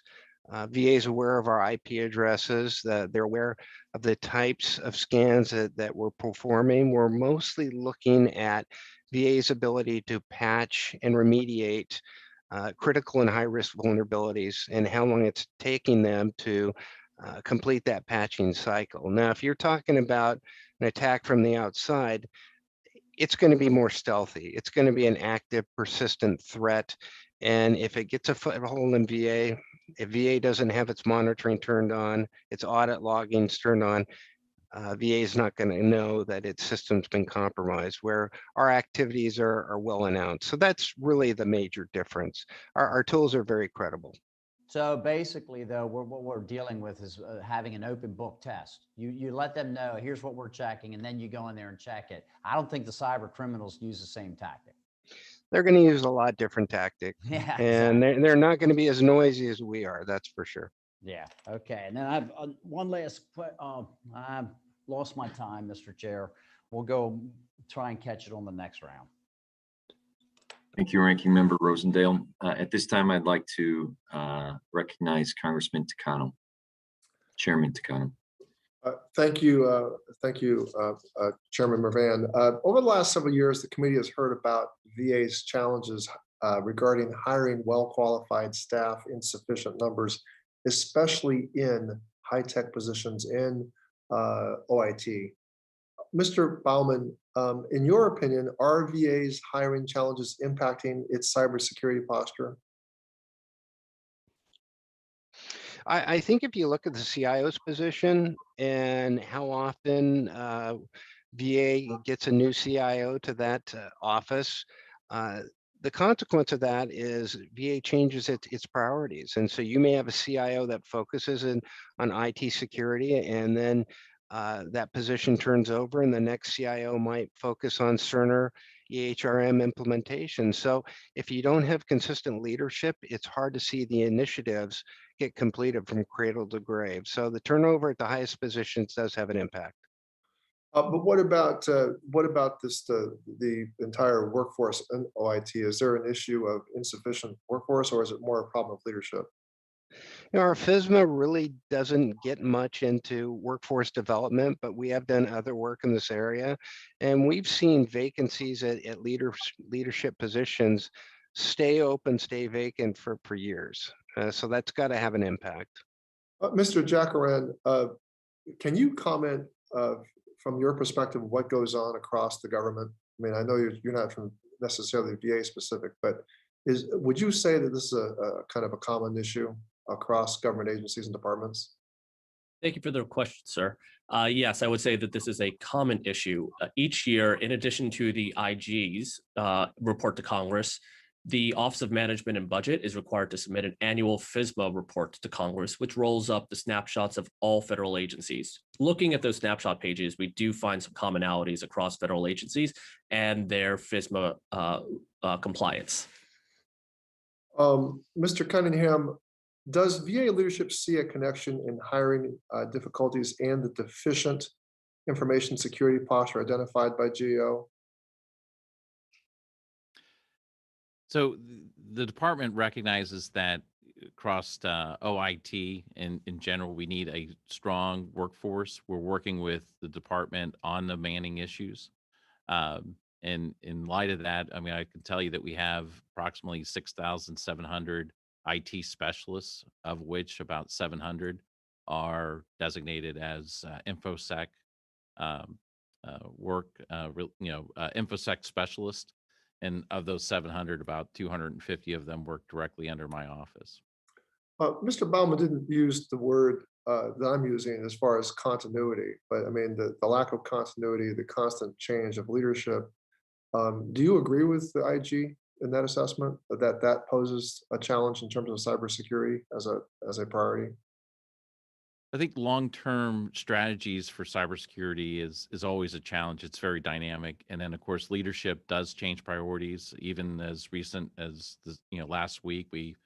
Speaker 4: VA is aware of our IP addresses. They're aware of the types of scans that we're performing. We're mostly looking at VA's ability to patch and remediate critical and high-risk vulnerabilities and how long it's taking them to complete that patching cycle. Now, if you're talking about an attack from the outside, it's going to be more stealthy. It's going to be an active, persistent threat. And if it gets a foothold in VA, if VA doesn't have its monitoring turned on, its audit loggings turned on, VA is not going to know that its system's been compromised, where our activities are well announced. So that's really the major difference. Our tools are very credible.
Speaker 2: So basically, though, what we're dealing with is having an open book test. You let them know, here's what we're checking, and then you go in there and check it. I don't think the cyber criminals use the same tactic.
Speaker 4: They're going to use a lot different tactics.
Speaker 2: Yeah,
Speaker 4: and
Speaker 2: exactly.
Speaker 4: they're not going to be as noisy as we are, that's for sure.
Speaker 2: Yeah, okay. And then I've one last, I've lost my time, Mr. Chair. We'll go try and catch it on the next round.
Speaker 1: Thank you, Ranking Member Rosendale. At this time, I'd like to recognize Congressman Takano, Chairman Takano.
Speaker 7: Thank you, Chairman Mervan. Over the last several years, the committee has heard about VA's challenges regarding hiring well-qualified staff in sufficient numbers, especially in high-tech positions in OIT. Mr. Baumann, in your opinion, are VA's hiring challenges impacting its cybersecurity posture?
Speaker 4: I think if you look at the CIO's position and how often VA gets a new CIO to that office, the consequence of that is VA changes its priorities. And so you may have a CIO that focuses on IT security, and then that position turns over and the next CIO might focus on Cerner EHRM implementation. So if you don't have consistent leadership, it's hard to see the initiatives get completed from cradle to grave. So the turnover at the highest positions does have an impact.
Speaker 7: But what about this the entire workforce in OIT? Is there an issue of insufficient workforce, or is it more a problem of leadership?
Speaker 4: You know, our Fisma really doesn't get much into workforce development, but we have done other work in this area, and we've seen vacancies at leadership positions stay open, stay vacant for years. So that's got to have an impact.
Speaker 7: Mr. Jackaran, can you comment from your perspective what goes on across the government? I mean, I know you're not from necessarily VA specific, but would you say that this is a kind of a common issue across government agencies and departments?
Speaker 5: Thank you for the question, sir. Yes, I would say that this is a common issue. Each year, in addition to the IG's report to Congress, the Office of Management and Budget is required to submit an annual Fisma report to Congress, which rolls up the snapshots of all federal agencies. Looking at those snapshot pages, we do find some commonalities across federal agencies and their Fisma compliance.
Speaker 7: Mr. Cunningham, does VA leadership see a connection in hiring difficulties and the deficient information security posture identified by GAO?
Speaker 3: So the department recognizes that across OIT in general, we need a strong workforce. We're working with the department on the manning issues. And in light of that, I mean, I can tell you that we have approximately 6,700 IT specialists, of which about 700 are designated as InfoSec InfoSec specialist. And of those 700, about 250 of them work directly under my office.
Speaker 7: Mr. Baumann didn't use the word that I'm using as far as continuity, but I mean, the lack of continuity, the constant change of leadership. Do you agree with the IG in that assessment, that that poses a challenge in terms of cybersecurity as a priority?
Speaker 3: I think long-term strategies for cybersecurity is always a challenge. It's very dynamic, and then of course leadership does change priorities. Even as recent as last week, we've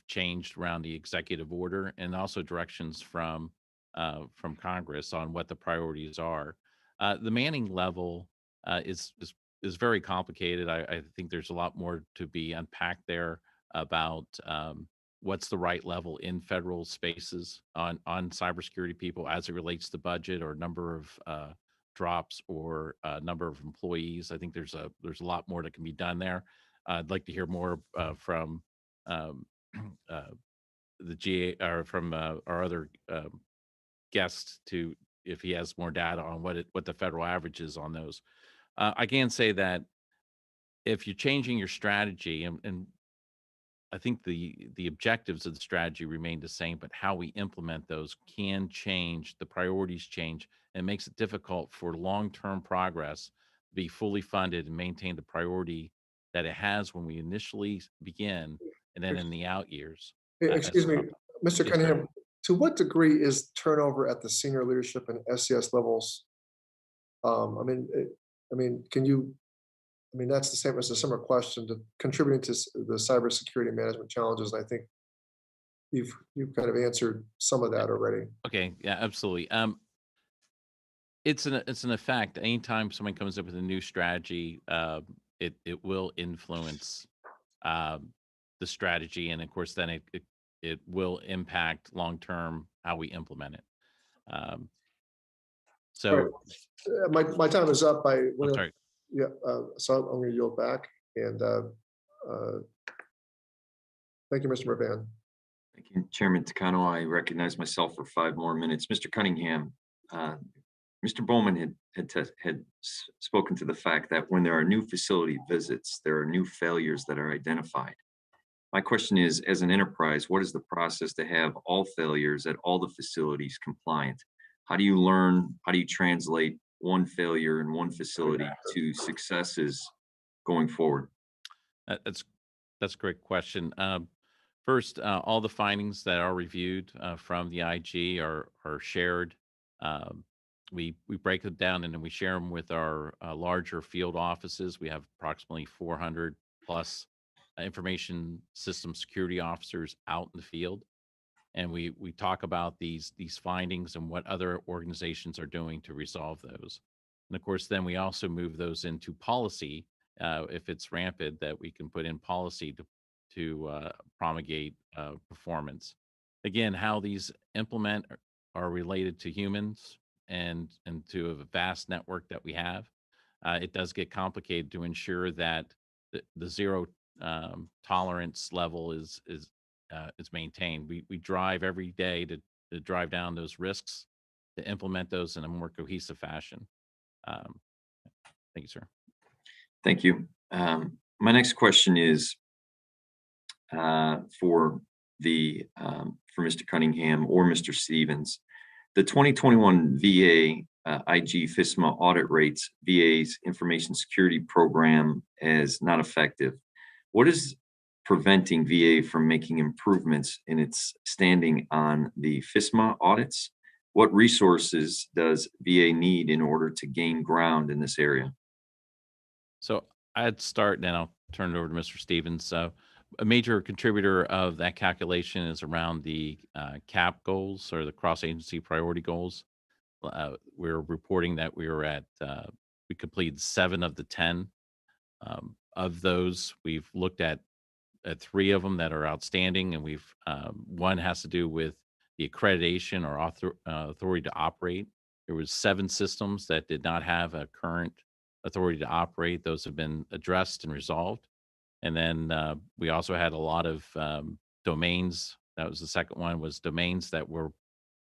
Speaker 3: changed around the executive order and also directions from Congress on what the priorities are. The manning level is very complicated. I think there's a lot more to be unpacked there about what's the right level in federal spaces on cybersecurity people as it relates to budget or number of drops or number of employees. I think there's a lot more that can be done there. I'd like to hear more from the GA or from our other guest to if he has more data on what the federal average is on those. I can say that if you're changing your strategy, and I think the objectives of the strategy remain the same, but how we implement those can change, the priorities change, and it makes it difficult for long-term progress to be fully funded and maintain the priority that it has when we initially begin, and then in the out years.
Speaker 7: Excuse me, Mr.
Speaker 3: Yes, sir.
Speaker 7: Cunningham, to what degree is turnover at the senior leadership and SCS levels? I mean, can you? I mean, that's the same as a similar question to contributing to the cybersecurity management challenges. I think you've kind of answered some of that already.
Speaker 3: Okay, yeah, absolutely. It's an effect. Anytime someone comes up with a new strategy, it will influence the strategy, and of course, then it will impact long term how we implement it.
Speaker 7: All right.
Speaker 3: So,
Speaker 7: My time is up.
Speaker 3: I'm sorry.
Speaker 7: Yeah, so I'm going to yield back. And thank you, Mr. Mervan.
Speaker 1: Thank you, Chairman Takano. I recognize myself for 5 more minutes. Mr. Cunningham, Mr. Bowman had spoken to the fact that when there are new facility visits, there are new failures that are identified. My question is, as an enterprise, what is the process to have all failures at all the facilities compliant? How do you learn? How do you translate one failure in one facility to successes going forward?
Speaker 3: That's a great question. First, all the findings that are reviewed from the IG are shared. We break them down and then we share them with our larger field offices. We have approximately 400 plus information system security officers out in the field, and we talk about these findings and what other organizations are doing to resolve those. And of course, then we also move those into policy if it's rampant, that we can put in policy to promulgate performance. Again, how these implement are related to humans and to a vast network that we have. It does get complicated to ensure that the zero tolerance level is maintained. We drive every day to drive down those risks, to implement those in a more cohesive fashion. Thank you, sir.
Speaker 1: Thank you. My next question is for Mr. Cunningham or Mr. Stevens. The 2021 VA IG Fisma audit rates VA's information security program as not effective. What is preventing VA from making improvements in its standing on the Fisma audits? What resources does VA need in order to gain ground in this area?
Speaker 3: So I'd start and then I'll turn it over to Mr. Stevens. So a major contributor of that calculation is around the CAP goals or the cross-agency priority goals. We're reporting that we completed 7 of the 10. Of those, we've looked at at 3 of them that are outstanding, and we've one has to do with the accreditation or authority to operate. There was 7 systems that did not have a current authority to operate. Those have been addressed and resolved. And then we also had a lot of domains. That was the second one, was domains that were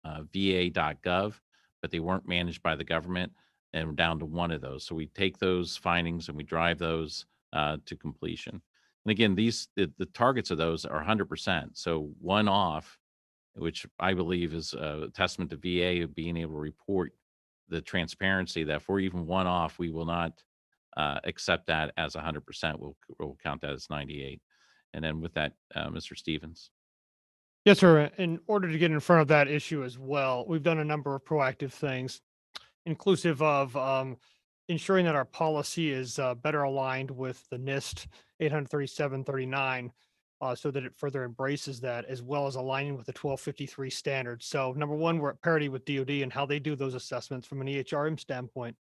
Speaker 3: va.gov, but they weren't managed by the government, and we're down to 1 of those. So we take those findings and we drive those to completion. And again, the targets of those are 100%. So 1 off, which I believe is a testament to VA of being able to report the transparency that for even 1 off, we will not accept that as 100%. We'll count that as 98. And then with that, Mr. Stevens.
Speaker 8: Yes, sir. In order to get in front of that issue as well, we've done a number of proactive things, inclusive of ensuring that our policy is better aligned with the NIST 837-39, so that it further embraces that, as well as aligning with the 1253 standards. So number one, we're at parity with DoD and how they do those assessments from an EHRM standpoint.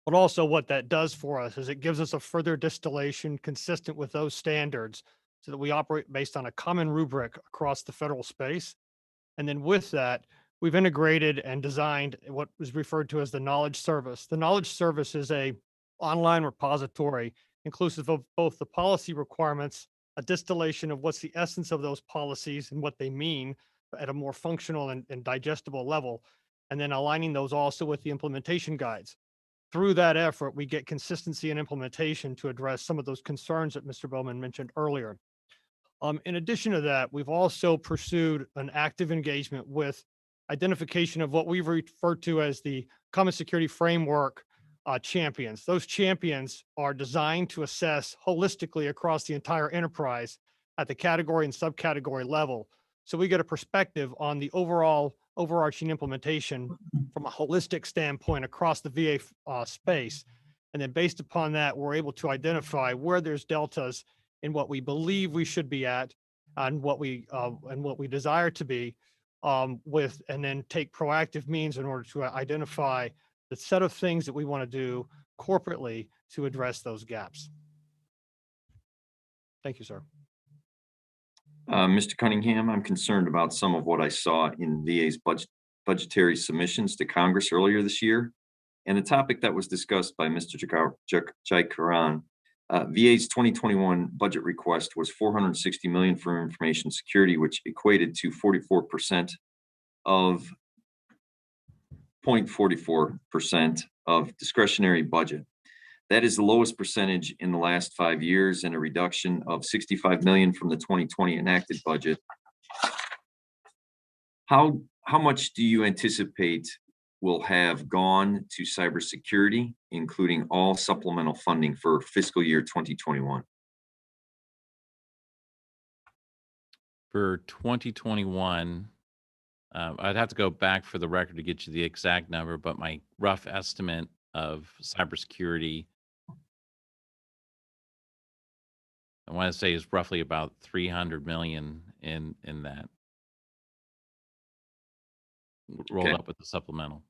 Speaker 8: But also what that does for us is it gives us a further distillation consistent with those standards so that we operate based on a common rubric across the federal space. And then with that, we've integrated and designed what was referred to as the knowledge service. The knowledge service is a online repository inclusive of both the policy requirements, a distillation of what's the essence of those policies and what they mean at a more functional and digestible level, and then aligning those also with the implementation guides. Through that effort, we get consistency in implementation to address some of those concerns that Mr. Bowman mentioned earlier. In addition to that, we've also pursued an active engagement with identification of what we've referred to as the Common Security Framework champions. Those champions are designed to assess holistically across the entire enterprise at the category and subcategory level. So we get a perspective on the overall overarching implementation from a holistic standpoint across the VA space. And then based upon that, we're able to identify where there's deltas in what we believe we should be at and what we desire to be with, and then take proactive means in order to identify the set of things that we want to do corporately to address those gaps. Thank you, sir.
Speaker 1: Mr. Cunningham, I'm concerned about some of what I saw in VA's budgetary submissions to Congress earlier this year, and the topic that was discussed by Mr. Jaikaran. VA's 2021 budget request was $460 million for information security, which equated to 44% of 0.44% of discretionary budget. That is the lowest percentage in the last 5 years and a reduction of $65 million from the 2020 enacted budget. How much do you anticipate will have gone to cybersecurity, including all supplemental funding for fiscal year 2021?
Speaker 3: For 2021, I'd have to go back for the record to get you the exact number, but my rough estimate of cybersecurity, I want to say, is roughly about 300 million in that, rolled
Speaker 1: Okay.
Speaker 3: up with the supplemental.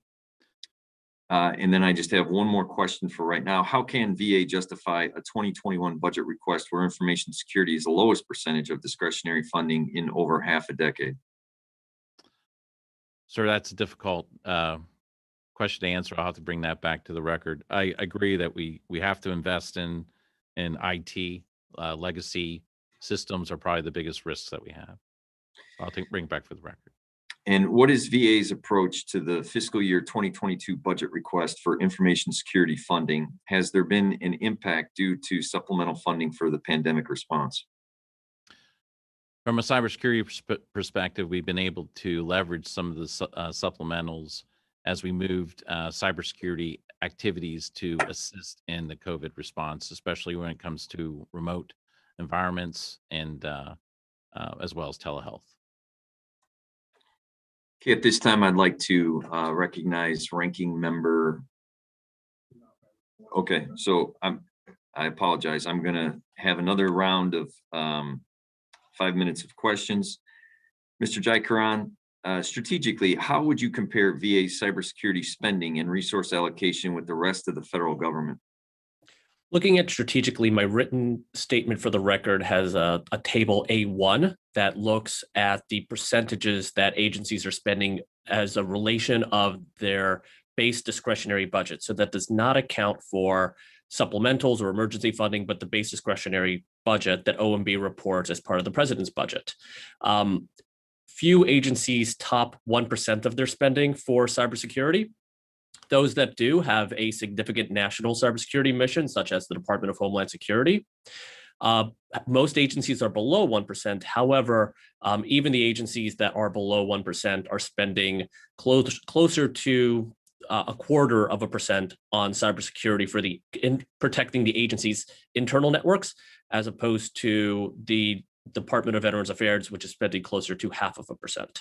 Speaker 1: And then I just have one more question for right now. How can VA justify a 2021 budget request where information security is the lowest percentage of discretionary funding in over half a decade?
Speaker 3: Sir, that's a difficult question to answer. I'll have to bring that back to the record. I agree that we have to invest in IT. Legacy systems are probably the biggest risks that we have. I'll bring it back for the record.
Speaker 1: And what is VA's approach to the fiscal year 2022 budget request for information security funding? Has there been an impact due to supplemental funding for the pandemic response?
Speaker 3: From a cybersecurity perspective, we've been able to leverage some of the supplementals as we moved cybersecurity activities to assist in the COVID response, especially when it comes to remote environments and as well as telehealth.
Speaker 1: Okay, at this time, I'd like to recognize Ranking Member. Okay, so I apologize. I'm going to have another round of 5 minutes of questions. Mr. Jaikaran, strategically, how would you compare VA cybersecurity spending and resource allocation with the rest of the federal government?
Speaker 5: Looking at strategically, my written statement for the record has a table A1 that looks at the percentages that agencies are spending as a relation of their base discretionary budget. So that does not account for supplementals or emergency funding, but the base discretionary budget that OMB reports as part of the president's budget. Few agencies top 1% of their spending for cybersecurity. Those that do have a significant national cybersecurity mission, such as the Department of Homeland Security. Most agencies are below 1%. However, even the agencies that are below 1% are spending closer to 0.25% on cybersecurity for protecting the agency's internal networks, as opposed to the Department of Veterans Affairs, which is spending closer to 0.5%.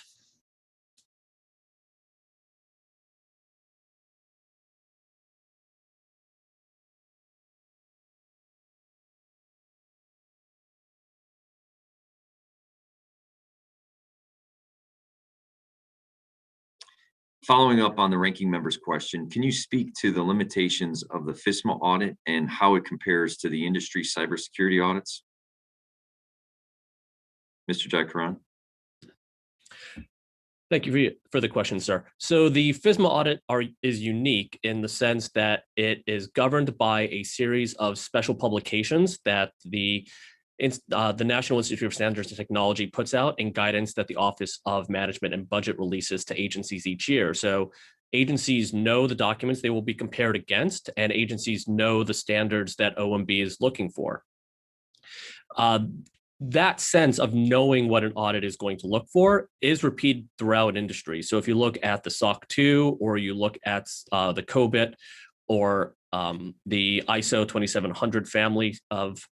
Speaker 1: Following up on the ranking member's question, can you speak to the limitations of the Fisma audit and how it compares to the industry cybersecurity audits? Mr. Jayakaran?
Speaker 5: Thank you for the question, sir. So the Fisma audit is unique in the sense that it is governed by a series of special publications that the National Institute of Standards and Technology puts out, and guidance that the Office of Management and Budget releases to agencies each year. So agencies know the documents they will be compared against, and agencies know the standards that OMB is looking for. That sense of knowing what an audit is going to look for is repeated throughout industry. So if you look at the SOC 2, or you look at the COBIT, or the ISO 2700 family of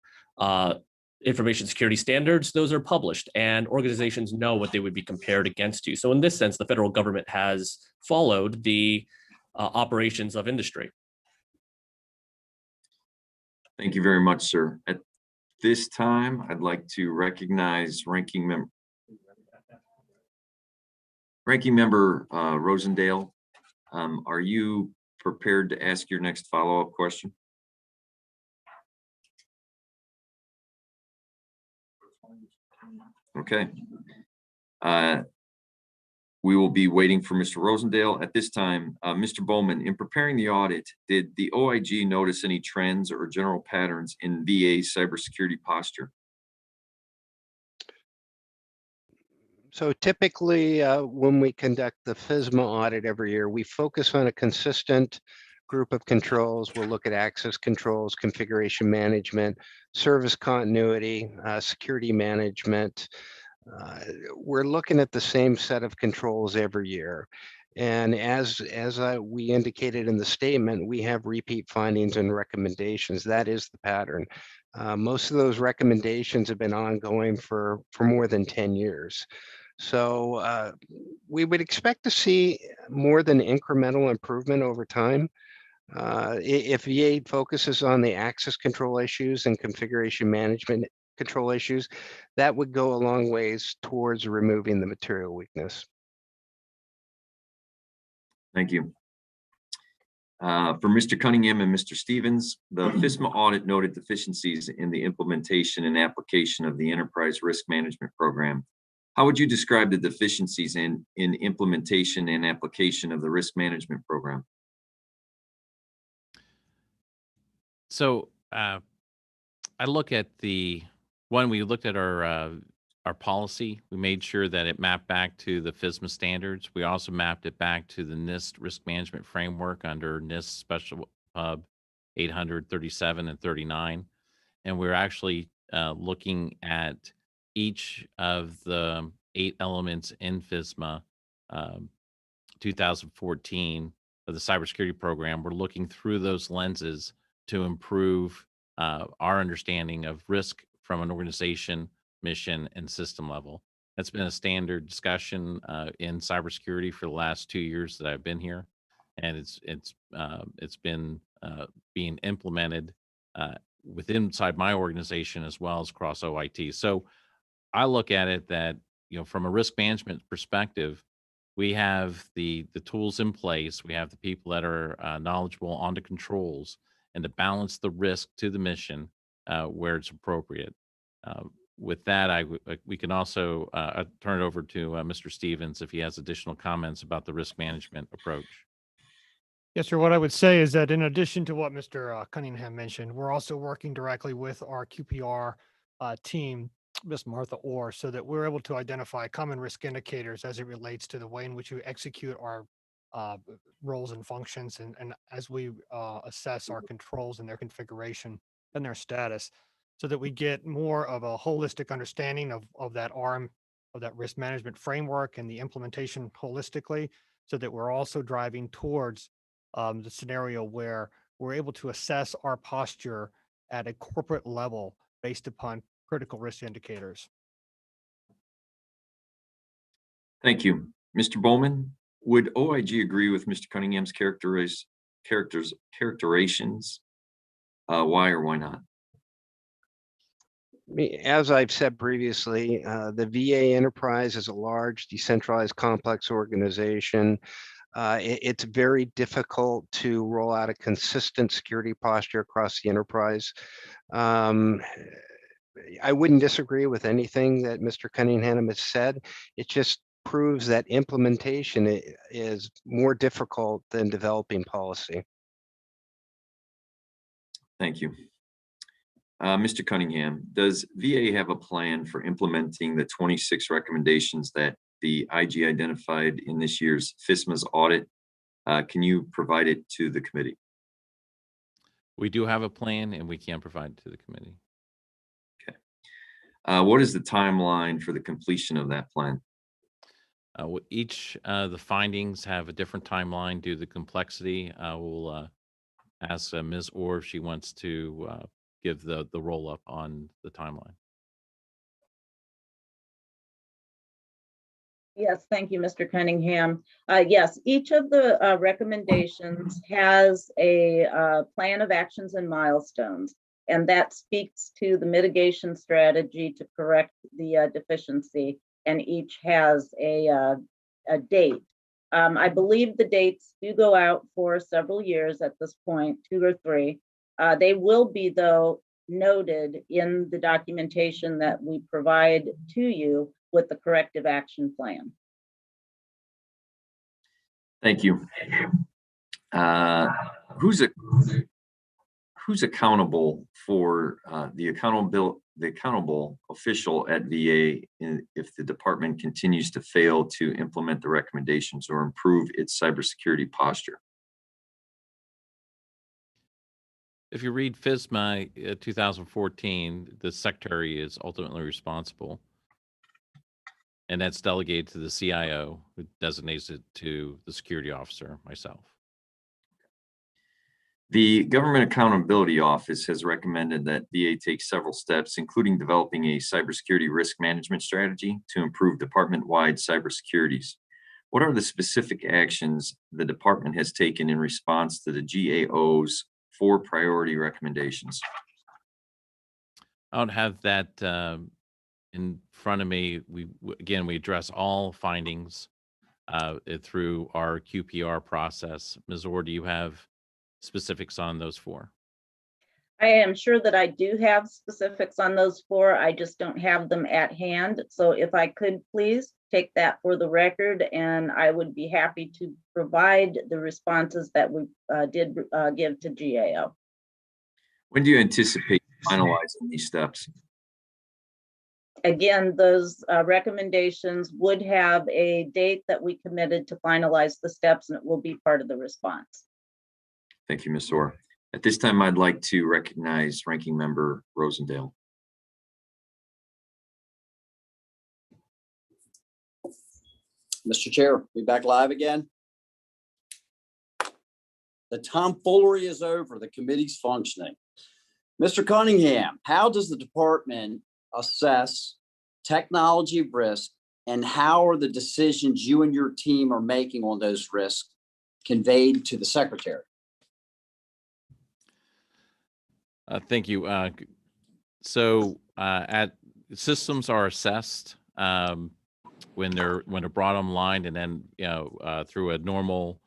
Speaker 5: information security standards, those are published, and organizations know what they would be compared against to. So in this sense, the federal government has followed the operations of industry.
Speaker 1: Thank you very much, sir. At this time, I'd like to recognize Ranking Member Rosendale. Are you prepared to ask your next follow-up question? Okay. We will be waiting for Mr. Rosendale. At this time, Mr. Bowman, in preparing the audit, did the OIG notice any trends or general patterns in VA's cybersecurity posture?
Speaker 4: So typically, when we conduct the Fisma audit every year, we focus on a consistent group of controls. We'll look at access controls, configuration management, service continuity, security management. We're looking at the same set of controls every year. And as we indicated in the statement, we have repeat findings and recommendations. That is the pattern. Most of those recommendations have been ongoing for more than 10 years. So we would expect to see more than incremental improvement over time. If VA focuses on the access control issues and configuration management control issues, that would go a long ways towards removing the material weakness.
Speaker 1: Thank you. For Mr. Cunningham and Mr. Stevens, the Fisma audit noted deficiencies in the implementation and application of the Enterprise Risk Management Program. How would you describe the deficiencies in implementation and application of the risk management program?
Speaker 3: So I look at we looked at our policy. We made sure that it mapped back to the Fisma standards. We also mapped it back to the NIST risk management framework under NIST Special Hub 837 and 39. And we're actually looking at each of the 8 elements in Fisma 2014 of the cybersecurity program. We're looking through those lenses to improve our understanding of risk from an organization, mission, and system level. That's been a standard discussion in cybersecurity for the last 2 years that I've been here, and it's been being implemented inside my organization as well as across OIT. So I look at it that, from a risk management perspective, we have the tools in place. We have the people that are knowledgeable on the controls, and to balance the risk to the mission where it's appropriate. With that, we can also turn it over to Mr. Stevens if he has additional comments about the risk management approach.
Speaker 8: Yes, sir. What I would say is that in addition to what Mr. Cunningham mentioned, we're also working directly with our QPR team, Ms. Martha Orr, so that we're able to identify common risk indicators as it relates to the way in which we execute our roles and functions, and as we assess our controls and their configuration and their status, so that we get more of a holistic understanding of that ARM, of that risk management framework and the implementation holistically, so that we're also driving towards the scenario where we're able to assess our posture at a corporate level based upon critical risk indicators.
Speaker 1: Thank you. Mr. Bowman, would OIG agree with Mr. Cunningham's characterizations? Why or why not?
Speaker 4: As I've said previously, the VA enterprise is a large, decentralized, complex organization. It's very difficult to roll out a consistent security posture across the enterprise. I wouldn't disagree with anything that Mr. Cunningham has said. It just proves that implementation is more difficult than developing policy.
Speaker 1: Thank you. Mr. Cunningham, does VA have a plan for implementing the 26 recommendations that the IG identified in this year's Fisma's audit? Can you provide it to the committee?
Speaker 3: We do have a plan and we can provide it to the committee.
Speaker 1: What is the timeline for the completion of that plan?
Speaker 3: Each the findings have a different timeline due to the complexity. We'll ask Ms. Orr if she wants to give the roll-up on the timeline.
Speaker 6: Yes, thank you, Mr. Cunningham. Yes, each of the recommendations has a plan of actions and milestones, and that speaks to the mitigation strategy to correct the deficiency, and each has a date. I believe the dates do go out for several years at this point, 2 or 3. They will be, though, noted in the documentation that we provide to you with the corrective action plan.
Speaker 1: Thank you. Who's accountable for the accountable official at VA if the department continues to fail to implement the recommendations or improve its cybersecurity posture?
Speaker 3: If you read Fisma 2014, the secretary is ultimately responsible. And that's delegated to the CIO, who designates it to the security officer, myself.
Speaker 1: The Government Accountability Office has recommended that VA take several steps, including developing a cybersecurity risk management strategy to improve department-wide cybersecurities. What are the specific actions the department has taken in response to the GAO's 4 priority recommendations?
Speaker 3: I don't have that in front of me. We address all findings through our QPR process. Ms. Orr, do you have specifics on those 4?
Speaker 6: I am sure that I do have specifics on those 4. I just don't have them at hand. So if I could please take that for the record, and I would be happy to provide the responses that we did give to GAO.
Speaker 1: When do you anticipate finalizing these steps?
Speaker 6: Again, those recommendations would have a date that we committed to finalize the steps, and it will be part of the response.
Speaker 1: Thank you, Ms. Orr. At this time, I'd like to recognize Ranking Member Rosendale.
Speaker 9: Mr. Chair, we back live again. The tomfoolery is over. The committee's functioning. Mr. Cunningham, how does the department assess technology risk, and how are the decisions you and your team are making on those risks conveyed to the secretary?
Speaker 3: Thank you. At systems are assessed when they're brought online, and then through a normal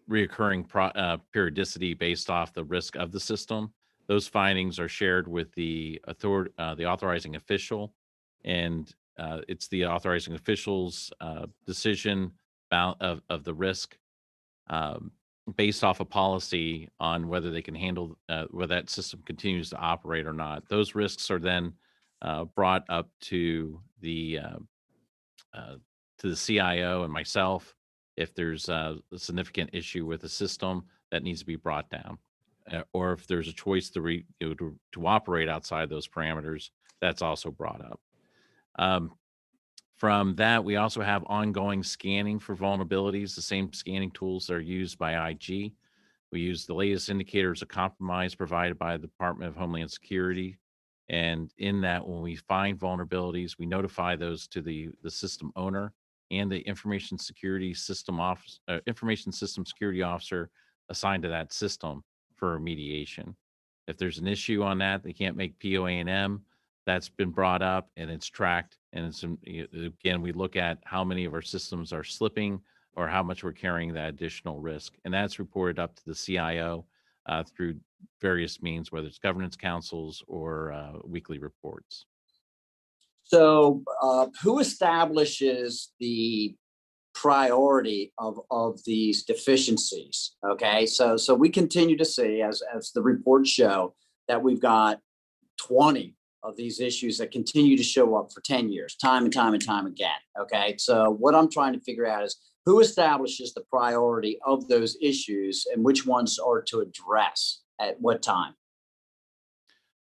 Speaker 3: reoccurring periodicity based off the risk of the system. Those findings are shared with the authorizing official, and it's the authorizing official's decision of the risk based off a policy on whether they can handle whether that system continues to operate or not. Those risks are then brought up to the CIO and myself if there's a significant issue with the system that needs to be brought down, or if there's a choice to operate outside those parameters, that's also brought up. From that, we also have ongoing scanning for vulnerabilities, the same scanning tools that are used by IG. We use the latest indicators of compromise provided by the Department of Homeland Security. And in that, when we find vulnerabilities, we notify those to the system owner and the information system security officer assigned to that system for remediation. If there's an issue on that, they can't make POA&M, that's been brought up and it's tracked. And it's, again, we look at how many of our systems are slipping or how much we're carrying that additional risk. And that's reported up to the CIO through various means, whether it's governance councils or weekly reports.
Speaker 9: So who establishes the priority of these deficiencies? Okay, so we continue to see, as the reports show, that we've got 20 of these issues that continue to show up for 10 years, time and time and time again. Okay, so what I'm trying to figure out is who establishes the priority of those issues and which ones are to address at what time?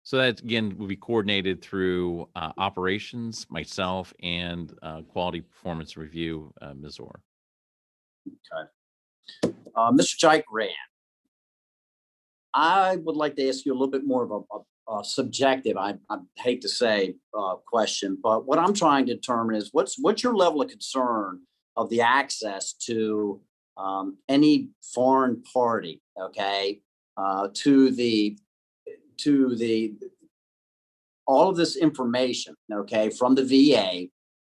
Speaker 3: So that, again, will be coordinated through operations, myself, and quality performance review, Ms. Orr.
Speaker 9: Okay. Mr. Jike Rand, I would like to ask you a little bit more of a subjective, I hate to say, question, but what I'm trying to determine is what's your level of concern of the access to any foreign party, okay, to all of this information, okay, from the VA,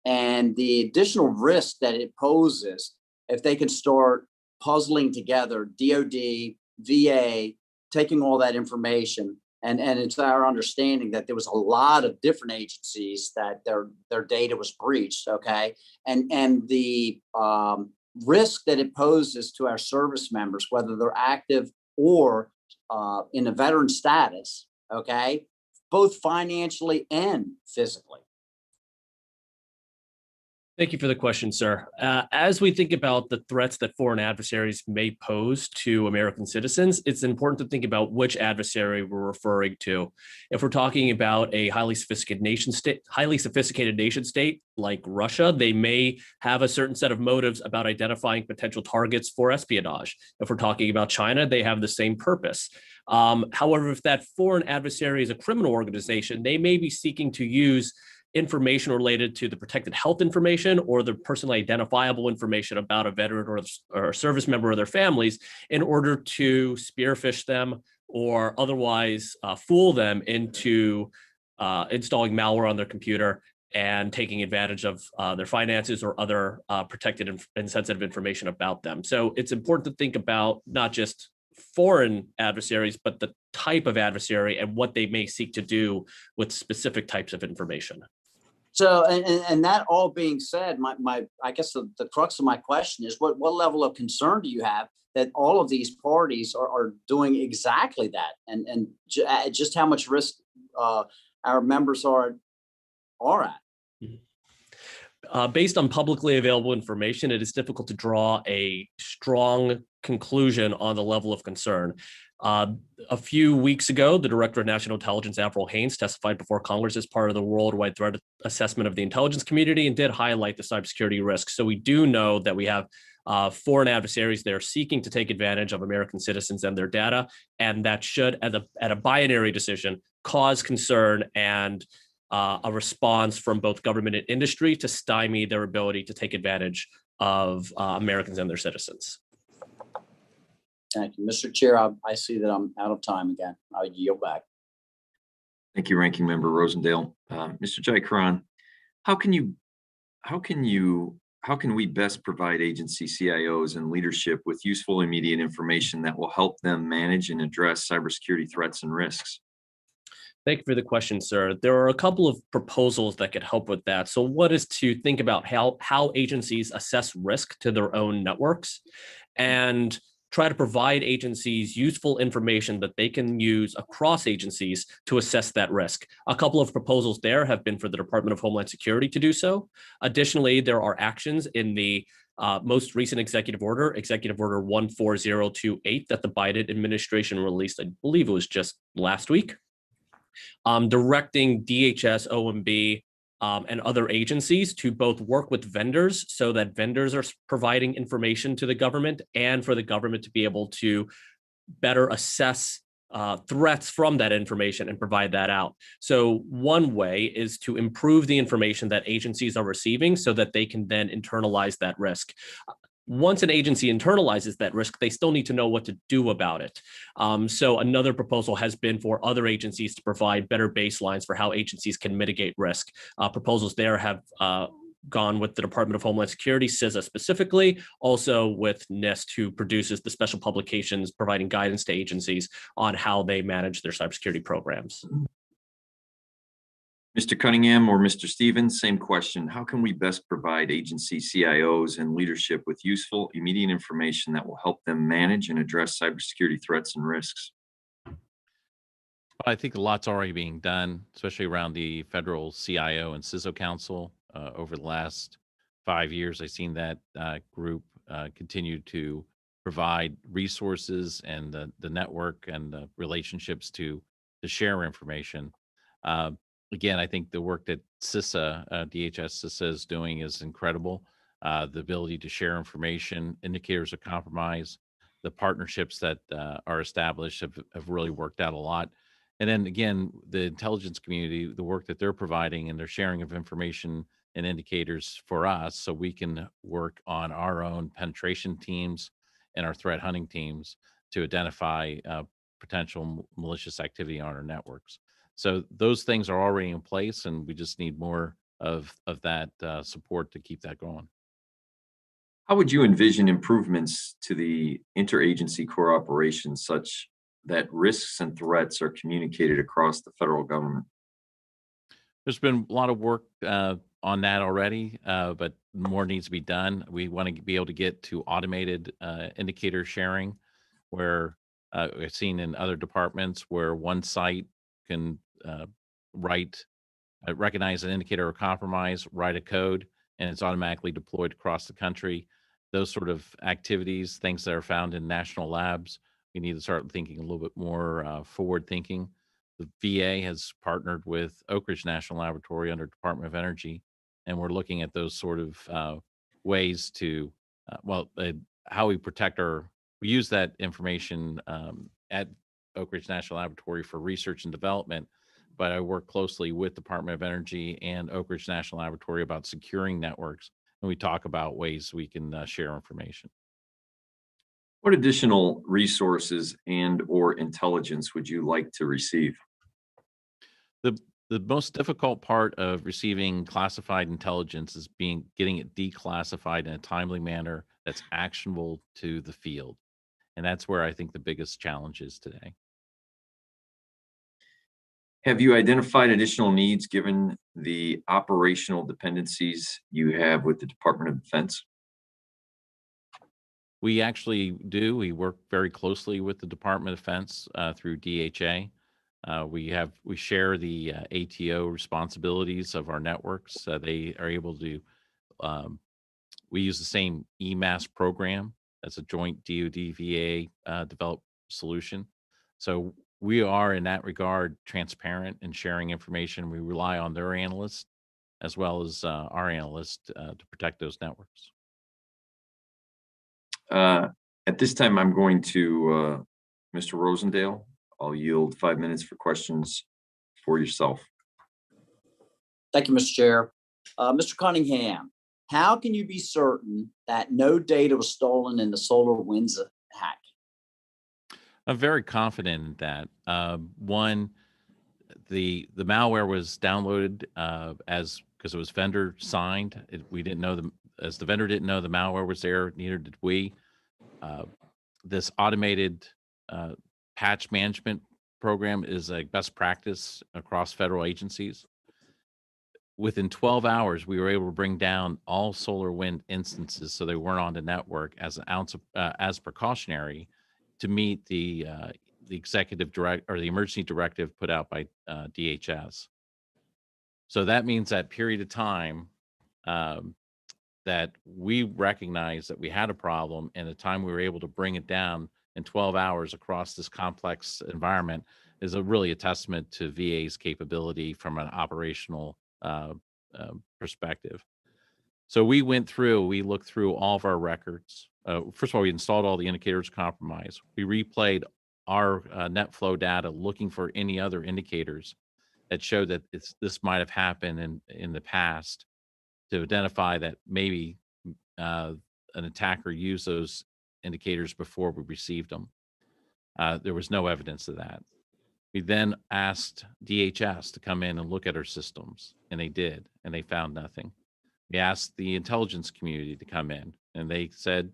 Speaker 9: and the additional risk that it poses if they can start puzzling together DOD, VA, taking all that information. And it's our understanding that there was a lot of different agencies that their data was breached, okay? And the risk that it poses to our service members, whether they're active or in a veteran status, okay, both financially and physically.
Speaker 5: Thank you for the question, sir. As we think about the threats that foreign adversaries may pose to American citizens, it's important to think about which adversary we're referring to. If we're talking about a highly sophisticated nation state like Russia, they may have a certain set of motives about identifying potential targets for espionage. If we're talking about China, they have the same purpose. However, if that foreign adversary is a criminal organization, they may be seeking to use information related to the protected health information or the personally identifiable information about a veteran or a service member or their families in order to spearfish them or otherwise fool them into installing malware on their computer and taking advantage of their finances or other protected and sensitive information about them. So it's important to think about not just foreign adversaries, but the type of adversary and what they may seek to do with specific types of information.
Speaker 9: So, and that all being said, I guess the crux of my question is what level of concern do you have that all of these parties are doing exactly that, and just how much risk our members are at?
Speaker 5: Based on publicly available information, it is difficult to draw a strong conclusion on the level of concern. A few weeks ago, the Director of National Intelligence, Avril Haines, testified before Congress as part of the worldwide threat assessment of the intelligence community and did highlight the cybersecurity risks. So we do know that we have foreign adversaries that are seeking to take advantage of American citizens and their data, and that should, at a binary decision, cause concern and a response from both government and industry to stymie their ability to take advantage of Americans and their citizens.
Speaker 9: Thank you. Mr. Chair, I see that I'm out of time again. I'll yield back.
Speaker 1: Thank you, Ranking Member Rosendale. Mr. Jaikaran, how can you how can we best provide agency CIOs and leadership with useful immediate information that will help them manage and address cybersecurity threats and risks?
Speaker 5: Thank you for the question, sir. There are a couple of proposals that could help with that. So one is to think about how agencies assess risk to their own networks and try to provide agencies useful information that they can use across agencies to assess that risk. A couple of proposals there have been for the Department of Homeland Security to do so. Additionally, there are actions in the most recent Executive Order 14028 that the Biden administration released, I believe it was just last week, directing DHS, OMB, and other agencies to both work with vendors so that vendors are providing information to the government and for the government to be able to better assess threats from that information and provide that out. So one way is to improve the information that agencies are receiving so that they can then internalize that risk. Once an agency internalizes that risk, they still need to know what to do about it. So another proposal has been for other agencies to provide better baselines for how agencies can mitigate risk. Proposals there have gone with the Department of Homeland Security, CISA specifically, also with NIST, who produces the special publications providing guidance to agencies on how they manage their cybersecurity programs.
Speaker 1: Mr. Cunningham or Mr. Stevens, same question. How can we best provide agency CIOs and leadership with useful, immediate information that will help them manage and address cybersecurity threats and risks?
Speaker 3: I think a lot's already being done, especially around the Federal CIO and CISO Council. Over the last 5 years, I've seen that group continue to provide resources and the network and the relationships to share information. Again, I think the work that CISA, DHS CISA is doing is incredible. The ability to share information, indicators of compromise, the partnerships that are established have really worked out a lot. And then again, the intelligence community, the work that they're providing and their sharing of information and indicators for us so we can work on our own penetration teams and our threat hunting teams to identify potential malicious activity on our networks. So those things are already in place, and we just need more of that support to keep that going.
Speaker 1: How would you envision improvements to the interagency cooperation such that risks and threats are communicated across the federal government?
Speaker 3: There's been a lot of work on that already, but more needs to be done. We want to be able to get to automated indicator sharing, where we've seen in other departments where one site can recognize an indicator of compromise, write a code, and it's automatically deployed across the country. Those sort of activities, things that are found in national labs, we need to start thinking a little bit more forward thinking. The VA has partnered with Oak Ridge National Laboratory under Department of Energy, and we're looking at those sort of ways to, how we protect we use that information at Oak Ridge National Laboratory for research and development, but I work closely with Department of Energy and Oak Ridge National Laboratory about securing networks, and we talk about ways we can share information.
Speaker 1: What additional resources and or intelligence would you like to receive?
Speaker 3: The most difficult part of receiving classified intelligence is getting it declassified in a timely manner that's actionable to the field. And that's where I think the biggest challenge is today.
Speaker 1: Have you identified additional needs given the operational dependencies you have with the Department of Defense?
Speaker 3: We actually do. We work very closely with the Department of Defense through DHA. We share the ATO responsibilities of our networks. They are able to. We use the same EMAS program. That's a joint DoD VA developed solution. So we are in that regard transparent in sharing information. We rely on their analysts as well as our analysts to protect those networks.
Speaker 1: At this time, I'm going to Mr. Rosendale. I'll yield 5 minutes for questions for yourself.
Speaker 9: Thank you, Mr. Chair. Mr. Cunningham, how can you be certain that no data was stolen in the SolarWinds hack?
Speaker 3: I'm very confident in that. One, the malware was downloaded because it was vendor signed. We didn't know as the vendor didn't know the malware was there, neither did we. This automated patch management program is a best practice across federal agencies. Within 12 hours, we were able to bring down all SolarWinds instances so they weren't on the network as an ounce of, as precautionary to meet the executive direct or the emergency directive put out by DHS. So that means that period of time that we recognized that we had a problem, and the time we were able to bring it down in 12 hours across this complex environment is really a testament to VA's capability from an operational perspective. So we looked through all of our records. First of all, we installed all the indicators of compromise. We replayed our NetFlow data looking for any other indicators that showed that this might have happened in the past, to identify that maybe an attacker used those indicators before we received them. There was no evidence of that. We then asked DHS to come in and look at our systems, and they did, and they found nothing. We asked the intelligence community to come in, and they said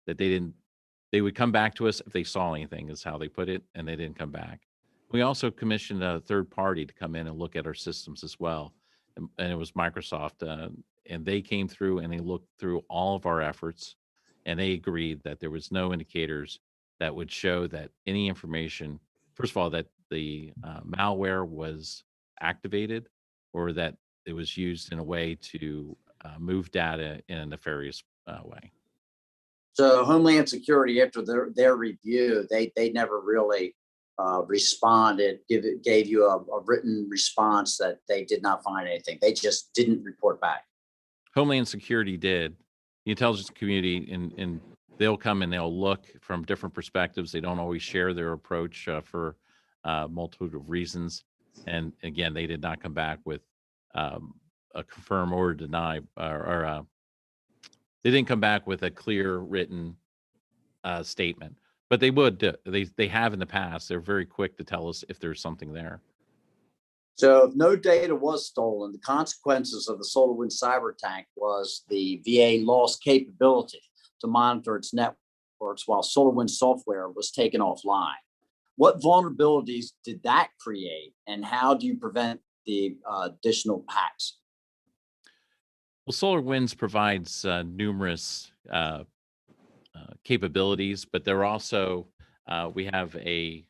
Speaker 3: that they would come back to us if they saw anything, is how they put it, and they didn't come back. We also commissioned a third party to come in and look at our systems as well, and it was Microsoft, and they came through and they looked through all of our efforts, and they agreed that there was no indicators that would show that any information, first of all, that the malware was activated, or that it was used in a way to move data in a nefarious way.
Speaker 9: So Homeland Security, after their review, they never really responded, gave you a written response that they did not find anything. They just didn't report back.
Speaker 3: Homeland Security did. The intelligence community, and they'll come and they'll look from different perspectives. They don't always share their approach for multitude of reasons. And again, they did not come back with a confirm or deny, or they didn't come back with a clear written statement. But they would. They have in the past. They're very quick to tell us if there's something there.
Speaker 9: So if no data was stolen, the consequences of the SolarWinds cyber attack was the VA lost capability to monitor its networks while SolarWinds software was taken offline. What vulnerabilities did that create, and how do you prevent the additional hacks?
Speaker 3: Well, SolarWinds provides numerous capabilities, but they're also, we have an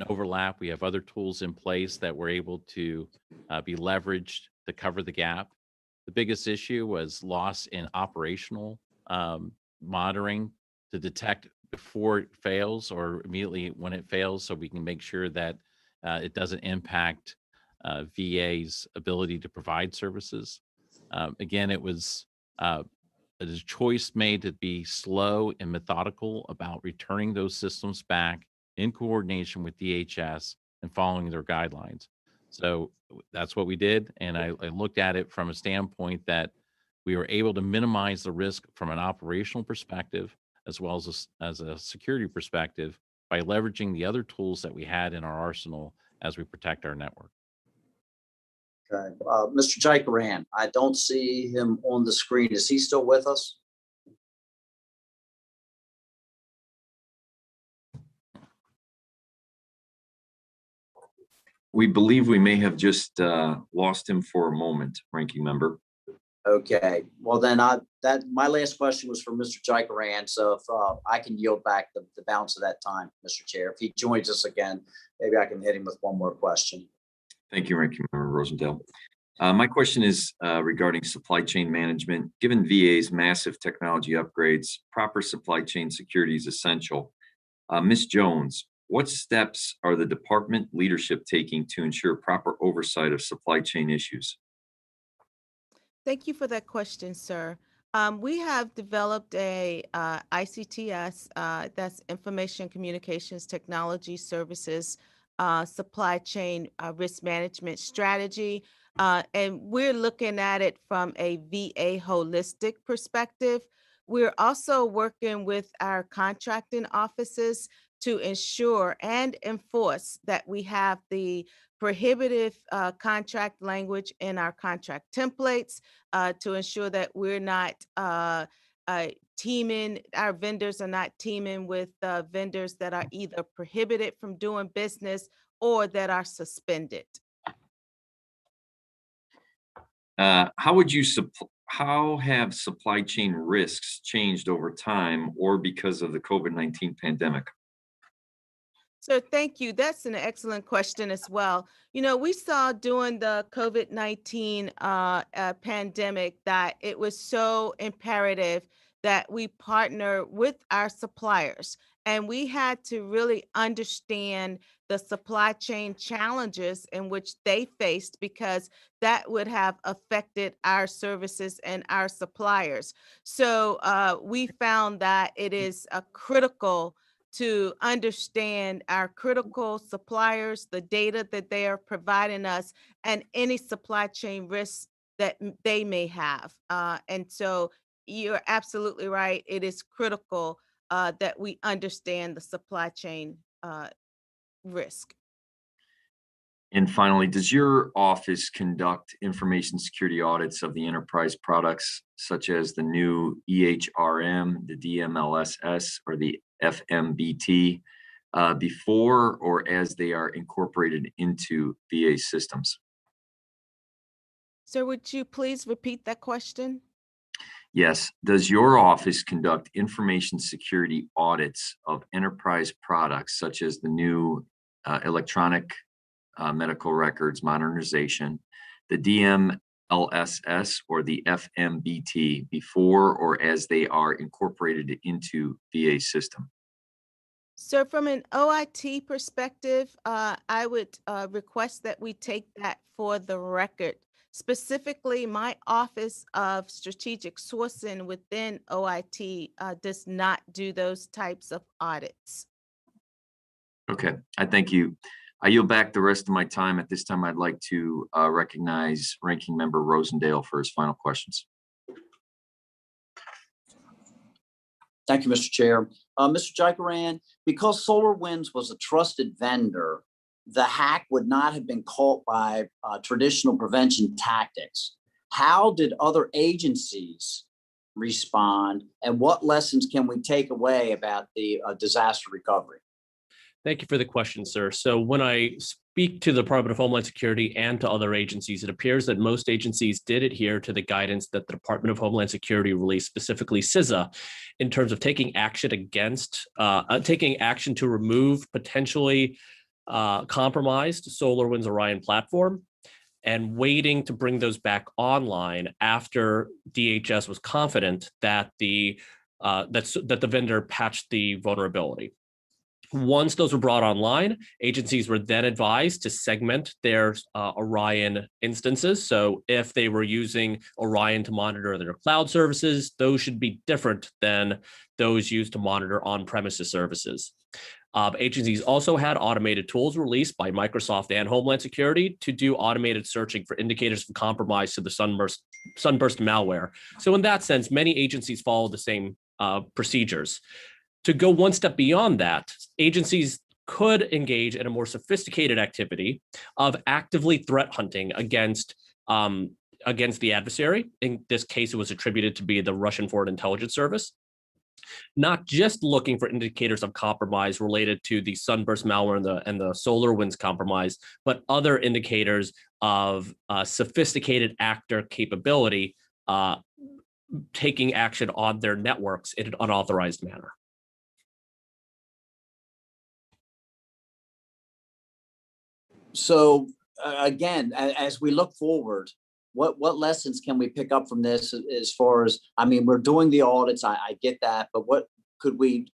Speaker 3: overlap. We have other tools in place that were able to be leveraged to cover the gap. The biggest issue was loss in operational monitoring to detect before it fails or immediately when it fails, so we can make sure that it doesn't impact VA's ability to provide services. Again, it was a choice made to be slow and methodical about returning those systems back in coordination with DHS and following their guidelines. So that's what we did. And I looked at it from a standpoint that we were able to minimize the risk from an operational perspective, as well as a security perspective, by leveraging the other tools that we had in our arsenal as we protect our network.
Speaker 9: Okay. Mr. Jaikaran, I don't see him on the screen. Is he still with us?
Speaker 1: We believe we may have just lost him for a moment, Ranking Member.
Speaker 9: Okay. Well, then my last question was for Mr. Jaikaran. So if I can yield back the balance of that time, Mr. Chair. If he joins us again, maybe I can hit him with one more question.
Speaker 1: Thank you, Ranking Member Rosendale. My question is regarding supply chain management. Given VA's massive technology upgrades, proper supply chain security is essential. Ms. Jones, what steps are the department leadership taking to ensure proper oversight of supply chain issues?
Speaker 10: Thank you for that question, sir. We have developed a ICTS, that's Information Communications Technology Services Supply Chain Risk Management Strategy. And we're looking at it from a VA holistic perspective. We're also working with our contracting offices to ensure and enforce that we have the prohibitive contract language in our contract templates to ensure that we're not teaming, our vendors are not teaming with vendors that are either prohibited from doing business or that are suspended.
Speaker 1: How have supply chain risks changed over time or because of the COVID-19 pandemic?
Speaker 10: So thank you. That's an excellent question as well. You know, we saw during the COVID-19 pandemic that it was so imperative that we partner with our suppliers. And we had to really understand the supply chain challenges in which they faced because that would have affected our services and our suppliers. So we found that it is critical to understand our critical suppliers, the data that they are providing us, and any supply chain risks that they may have. And so you're absolutely right. It is critical that we understand the supply chain risk.
Speaker 1: And finally, does your office conduct information security audits of the enterprise products such as the new EHRM, the DMLSS, or the FMBT before or as they are incorporated into VA systems?
Speaker 10: So would you please repeat that question?
Speaker 1: Yes. Does your office conduct information security audits of enterprise products such as the new electronic medical records modernization, the DMLSS or the FMBT before or as they are incorporated into VA system?
Speaker 10: So from an OIT perspective, I would request that we take that for the record. Specifically, my Office of Strategic Sourcing within OIT does not do those types of audits.
Speaker 1: Okay, I thank you. I yield back the rest of my time. At this time, I'd like to recognize Ranking Member Rosendale for his final questions.
Speaker 9: Thank you, Mr. Chair. Mr. Jaikaran, because SolarWinds was a trusted vendor, the hack would not have been caught by traditional prevention tactics. How did other agencies respond, and what lessons can we take away about the disaster recovery?
Speaker 5: Thank you for the question, sir. So when I speak to the Department of Homeland Security and to other agencies, it appears that most agencies did adhere to the guidance that the Department of Homeland Security released, specifically CISA, in terms of taking action to remove potentially compromised SolarWinds Orion platform and waiting to bring those back online after DHS was confident that the vendor patched the vulnerability. Once those were brought online, agencies were then advised to segment their Orion instances. So if they were using Orion to monitor their cloud services, those should be different than those used to monitor on-premises services. Agencies also had automated tools released by Microsoft and Homeland Security to do automated searching for indicators of compromise to the sunburst malware. So in that sense, many agencies follow the same procedures. To go one step beyond that, agencies could engage in a more sophisticated activity of actively threat hunting against the adversary. In this case, it was attributed to be the Russian Foreign Intelligence Service. Not just looking for indicators of compromise related to the sunburst malware and the SolarWinds compromise, but other indicators of sophisticated actor capability taking action on their networks in an unauthorized manner.
Speaker 9: So again, as we look forward, what lessons can we pick up from this as far as, I mean, we're doing the audits, I get that, but what could we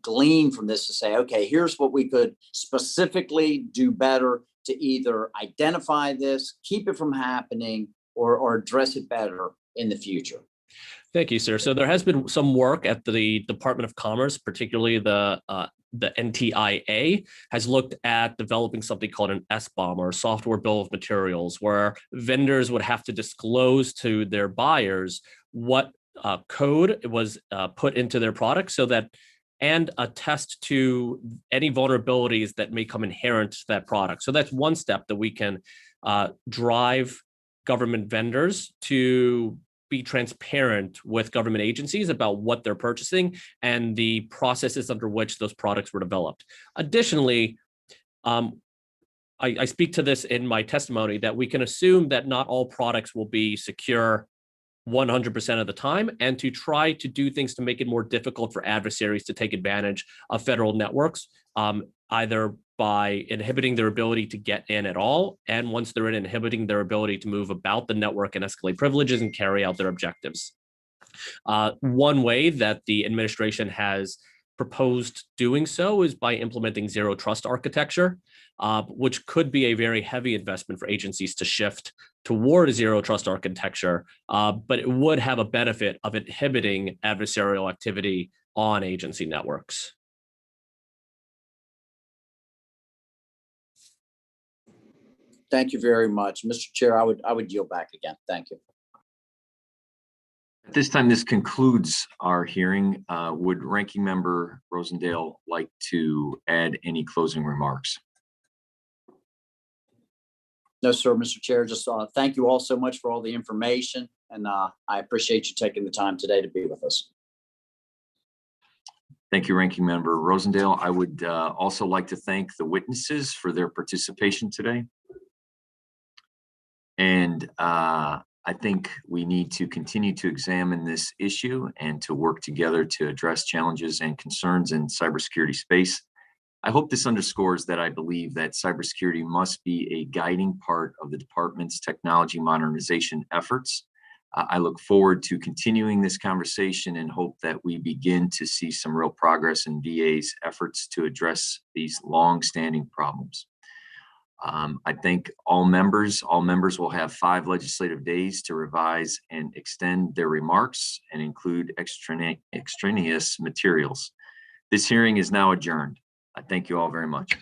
Speaker 9: glean from this to say, okay, here's what we could specifically do better to either identify this, keep it from happening, or address it better in the future?
Speaker 5: Thank you, sir. So there has been some work at the Department of Commerce, particularly the NTIA has looked at developing something called an SBOM, or software bill of materials, where vendors would have to disclose to their buyers what code was put into their product so that and attest to any vulnerabilities that may come inherent to that product. So that's one step that we can drive government vendors to be transparent with government agencies about what they're purchasing and the processes under which those products were developed. Additionally, I speak to this in my testimony that we can assume that not all products will be secure 100% of the time, and to try to do things to make it more difficult for adversaries to take advantage of federal networks, either by inhibiting their ability to get in at all, and once they're in, inhibiting their ability to move about the network and escalate privileges and carry out their objectives. One way that the administration has proposed doing so is by implementing zero trust architecture, which could be a very heavy investment for agencies to shift toward a zero trust architecture, but it would have a benefit of inhibiting adversarial activity on agency networks.
Speaker 9: Thank you very much. Mr. Chair, I would yield back again. Thank you.
Speaker 1: At this time, this concludes our hearing. Would Ranking Member Rosendale like to add any closing remarks?
Speaker 9: No, sir, Mr. Chair, just thank you all so much for all the information, and I appreciate you taking the time today to be with us.
Speaker 1: Thank you, Ranking Member Rosendale. I would also like to thank the witnesses for their participation today. And I think we need to continue to examine this issue and to work together to address challenges and concerns in cybersecurity space. I hope this underscores that I believe that cybersecurity must be a guiding part of the department's technology modernization efforts. I look forward to continuing this conversation and hope that we begin to see some real progress in VA's efforts to address these long-standing problems. I thank all members. All members will have 5 legislative days to revise and extend their remarks and include extraneous materials. This hearing is now adjourned. I thank you all very much.